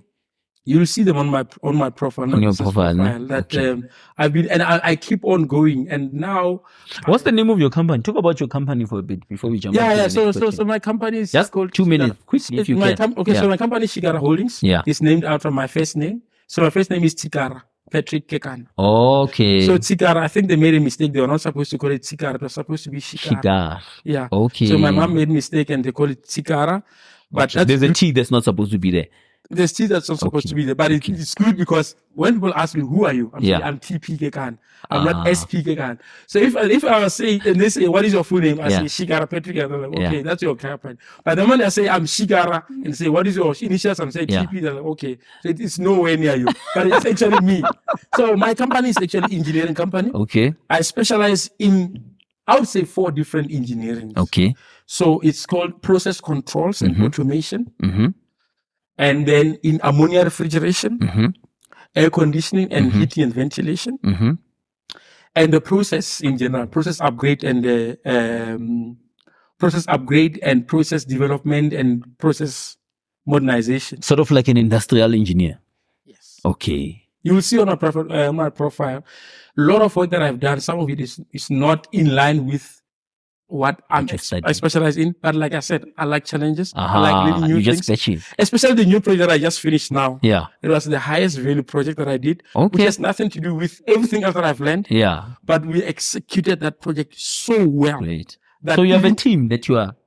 You'll see them on my profile. On your profile, that I've been, and I keep on going. And now, what's the name of your company? Talk about your company for a bit before we jump. So my company is just called 2 minutes, quickly, if you can. So my company is Shigara Holdings. Yeah, it's named after my first name. So my first name is Tikara Patrick Kekana. Okay. So Tikara, I think they made a mistake. They were not supposed to call it Tikara. It was supposed to be Shigara. Yeah. Okay. So my mom made a mistake and they call it Tikara. But there's a T that's not supposed to be there. There's T that's not supposed to be there. But it's good because when people ask me, who are you? I'm saying, I'm TP Kekana. I'm not SP Kekana. So if I was saying, and they say, what is your full name? I say, Shigara Patrick. And they're like, okay, that's your company. But the moment I say, I'm Shigara, and say, what is your initials? I'm saying TP. They're like, okay. So it's nowhere near you. But it's actually me. So my company is actually engineering company. Okay. I specialize in, I would say, 4 different engineering. Okay. So it's called process controls and automation. And then in ammonia refrigeration, air conditioning and heating and ventilation. And the process in general, process upgrade and process development and process modernization. Sort of like an industrial engineer. Yes. Okay. You will see on my profile, a lot of work that I've done, some of it is not in line with what I specialize in. But like I said, I like challenges. I like learning new things. Especially the new project I just finished now. Yeah. It was the highest value project that I did. Okay. Which has nothing to do with everything else that I've learned. Yeah. But we executed that project so well. Great. So you have a team that you are.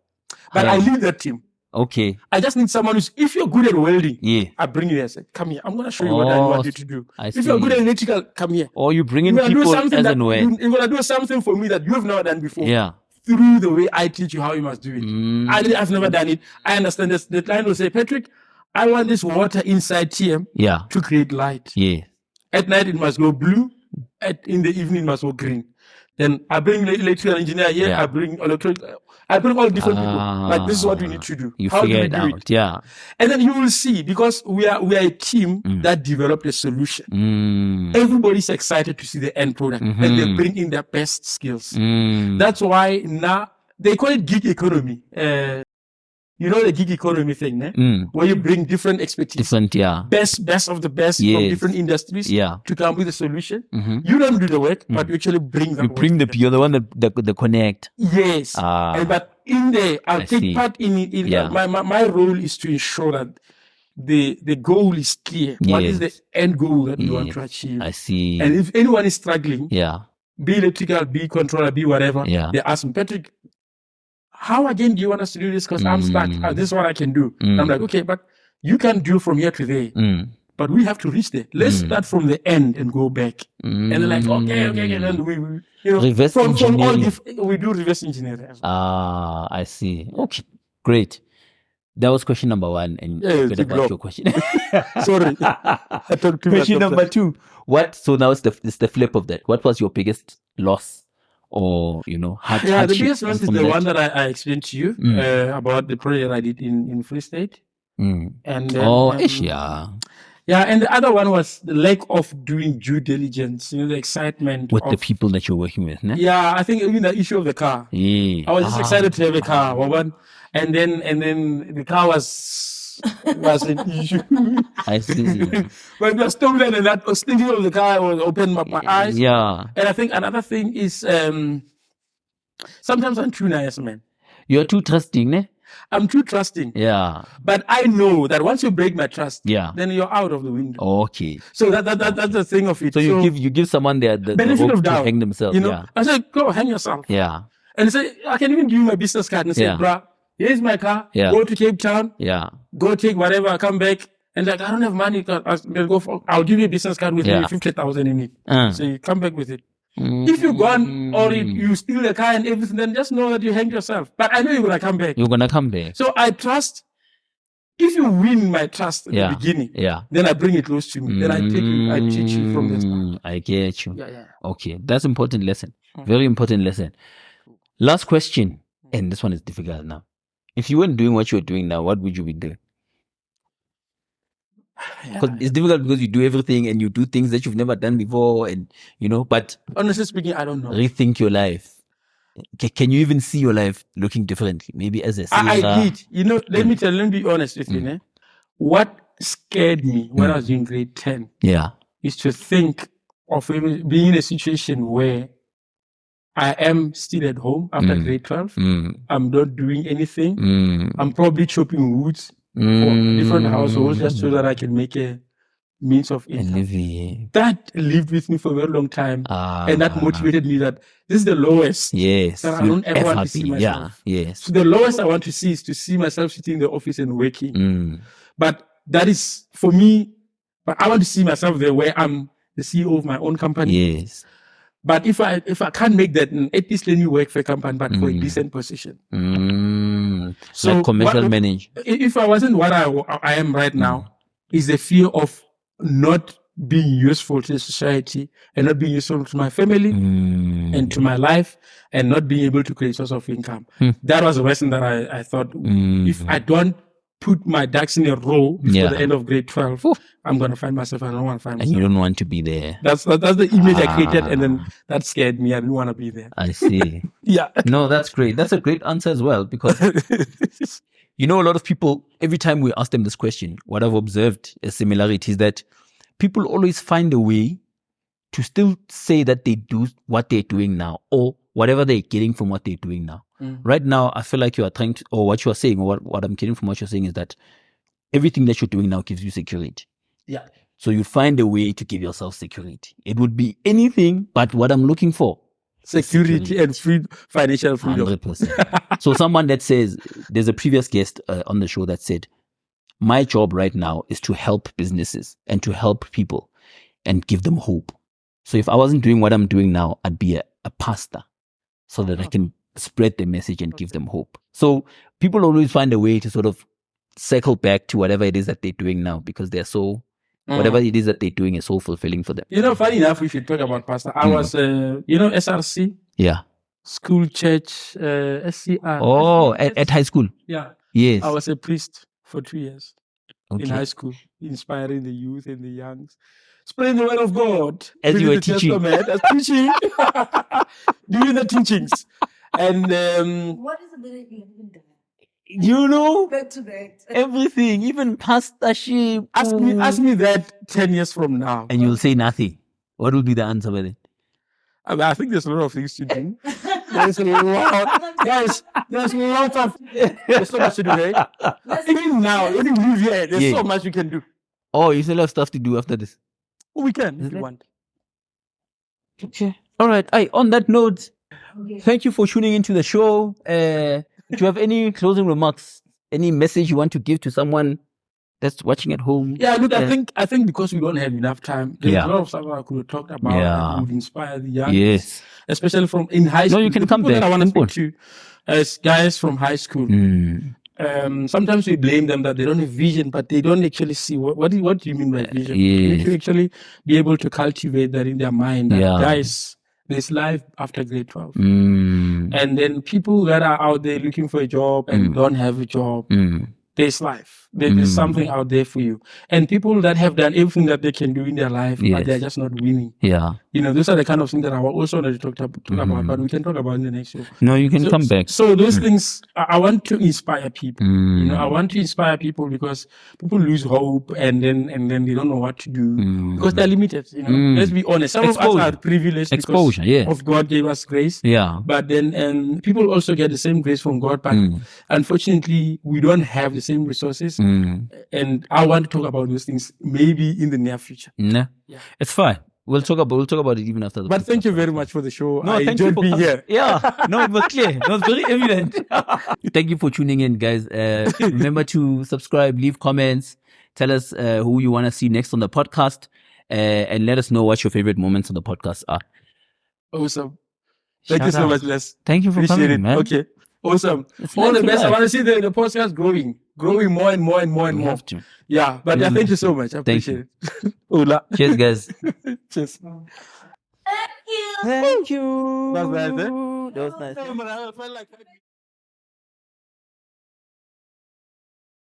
But I lead that team. Okay. I just need someone if you're good at welding, I bring you here and say, come here. I'm going to show you what I want you to do. If you're good at electrical, come here. Or you bring in people as and when. You're going to do something for me that you've never done before. Yeah. Through the way I teach you how you must do it. I've never done it. I understand this. The client will say, Patrick, I want this water inside TM to create light. Yeah. At night, it must go blue. In the evening, it must go green. Then I bring the electrical engineer here. Yeah. I bring all different people. Like, this is what we need to do. You How do figure we it do out. it? Yeah. And then you will see, because we are a team that developed a solution. Mm. Everybody's excited to see the end product, and they bring in their best skills. Mm. That's why now they call it gig economy. You know the gig economy thing, where you bring different expertise, Different, yeah. best of the best from Yes. different industries Yeah. to come with a solution. You don't do the work, but you actually bring them. You bring you're the one that connect. Yes. But in there, I'll I take see. part in it. Yeah. My role is to ensure that the goal is clear. What is the Yes. end goal that we want Yes. to achieve? I see. And if anyone is struggling, Yeah. be electrical, be controller, be whatever, Yeah. they ask me, Patrick, how again do you want us to do this? Because I'm stuck. This is what I can do. I'm like, okay, but you can do from here to there. But we have to reach there. Let's start from the end and go back. And they're like, okay. And then we Reverse from all engineering. we do reverse engineering as well. I see. Okay, great. That was question number 1, and Yeah, better big about block. your question. Sorry. I talked too much Question of number that. 2. What? So now it's the flip of that. What was your biggest loss, or The hardship biggest one is from the that? one that I explained to you about the project I did in Free State. And Yeah. Yeah, and the other one was the lack of doing due diligence, the excitement With of the people that you're working with, ne? Yeah, I think even the issue of the car. Yeah. I was just excited to have a car, and then the car was an issue. I see. But it was still there, and that was thinking of the car was opened up my eyes. Yeah. And I think another thing is sometimes I'm too nice, man. You're too trusting, ne? I'm too trusting. Yeah. But I know that once you break my trust, Yeah. then you're out of the window. Okay. So that's the thing of it. So you give someone the benefit hope of to doubt, hang themselves. Yeah. I said, go hang yourself. Yeah. And say, I can even give you my business card and say, Yeah. bruh, here's my car. Yeah. Go to Cape Town. Yeah. Go take whatever. Come back. And like, I don't have money. I'll give you a business card with maybe 50,000 in it. So you come back with it. If you're gone or you steal the car and everything, then just know that you hanged yourself. But I know you're going to come back. You're gonna come back. So I trust. If you win my trust in the beginning, then I bring it close to me. Then I teach you from the start. I get you. Yeah. Okay, that's important lesson. Very important lesson. Last question, and this one is difficult now. If you weren't doing what you're doing now, what would you be doing? Because it's difficult because you do everything and you do things that you've never done before, and but Honestly speaking, I don't know. rethink your life. Can you even see your life looking differently? Maybe as a singer? I did. Let me be honest with you. What scared me when I was in grade 10 is to think of being in a situation where I am still at home after grade 12. I'm not doing anything. I'm probably chopping woods for different households just so that I can make a means of income. That lived with me for a very long time. And that motivated me that this is the lowest. Yes. That I don't ever want to see myself. Yes. So the lowest I want to see is to see myself sitting in the office and working. But that is for me, but I want to see myself there where I'm the CEO of my own company. Yes. But if I can't make that, at least let me work for a company, but for a decent position. So like commercial manager. If I wasn't what I am right now, is the fear of not being useful to the society and not being useful to my family and to my life and not being able to create source of income. That was a lesson that I thought if I don't put my ducks in a row before the end of grade 12, I'm going to find myself. I don't want to find myself. And you don't want to be there. That's the image I created, and then that scared me. I didn't want to be there. I see. Yeah. No, that's great. That's a great answer as well, because a lot of people, every time we ask them this question, what I've observed as similarity is that people always find a way to still say that they do what they're doing now, or whatever they're getting from what they're doing now. Right now, I feel like you are trying to, or what you are saying, or what I'm getting from what you're saying is that everything that you're doing now gives you security. Yeah. So you find a way to give yourself security. It would be anything but what I'm looking for. Security and financial freedom. 100%. So someone that says, there's a previous guest on the show that said, my job right now is to help businesses and to help people and give them hope. So if I wasn't doing what I'm doing now, I'd be a pastor so that I can spread the message and give them hope. So people always find a way to sort of circle back to whatever it is that they're doing now, because they're so, whatever it is that they're doing is so fulfilling for them. Funny enough, we should talk about pastor. I was, SRC, Yeah. School, church, SCR. Oh, at high school. Yeah. Yes. I was a priest for 2 years in Okay. high school, inspiring the youth and the youngs, spreading the word of God. As you reading were the teaching. Testament, as teaching, doing the teachings. And What is the minute you even die? You know Back to back. everything, even pastorship. ask me that 10 years from now. And you'll say nothing. What will be the answer with it? I think there's a lot of things to do. There's a lot. Guys, there's a lot of. There's so much to do, right? Even now, when you live here, there's Yeah. so much we can do. Oh, you still have stuff to do after this. We can, if Is you it? want. All right. On that note, Okay. thank you for tuning into the show. Do you have any closing remarks? Any message you want to give to someone that's watching at home? Yeah, look, I think because we don't have enough time, there's Yeah. a lot of stuff I could have talked about Yeah. that would inspire the young, Yes. especially from in high No, school. you can The come people that back. I want to Simple. speak to as guys from high school. Sometimes we blame them that they don't have vision, but they don't actually see what do you mean by vision. You need Yes. to actually be able to cultivate that in their mind. That Yeah. guys, there's life after grade 12. Mm. And then people that are out there looking for a job and don't have a job, there's life. There's something out there for you. And people that have done everything that they can do in their life, Yes. but they're just not winning. Yeah. You know, those are the kind of things that I also wanted to talk about, but we can talk about in the next show. No, you can come back. So those things, I want to inspire people. You know, I want to inspire people because people lose hope and then they don't know what to do because they're limited. You know, let's be honest. Some of Exposure. us are privileged Exposure, because yeah. of God gave us grace. Yeah. But then people also get the same grace from God, but unfortunately, we don't have the same resources. And I want to talk about those things maybe in the near future. Nah. Yeah. It's fine. We'll talk about it even after the But podcast. thank you very much for the show. No, I thank you enjoyed for being coming. here. Yeah, no, it was clear. It was very evident. Thank you for tuning in, guys. Remember to subscribe, leave comments, tell us who you want to see next on the podcast, and let us know what your favorite moments on the podcast are. Awesome. Thank you Shout so out. much, Les. Thank you for Appreciate coming, it. man. Okay. Awesome. It's All nice the to best. I live. want to see the podcast growing more and more and more and We more. have to. Yeah. But yeah, thank you so much. I Thank appreciate it. Ola. Cheers, guys. Cheers. Thank you. Thank you. That was nice, eh? That was nice. I felt like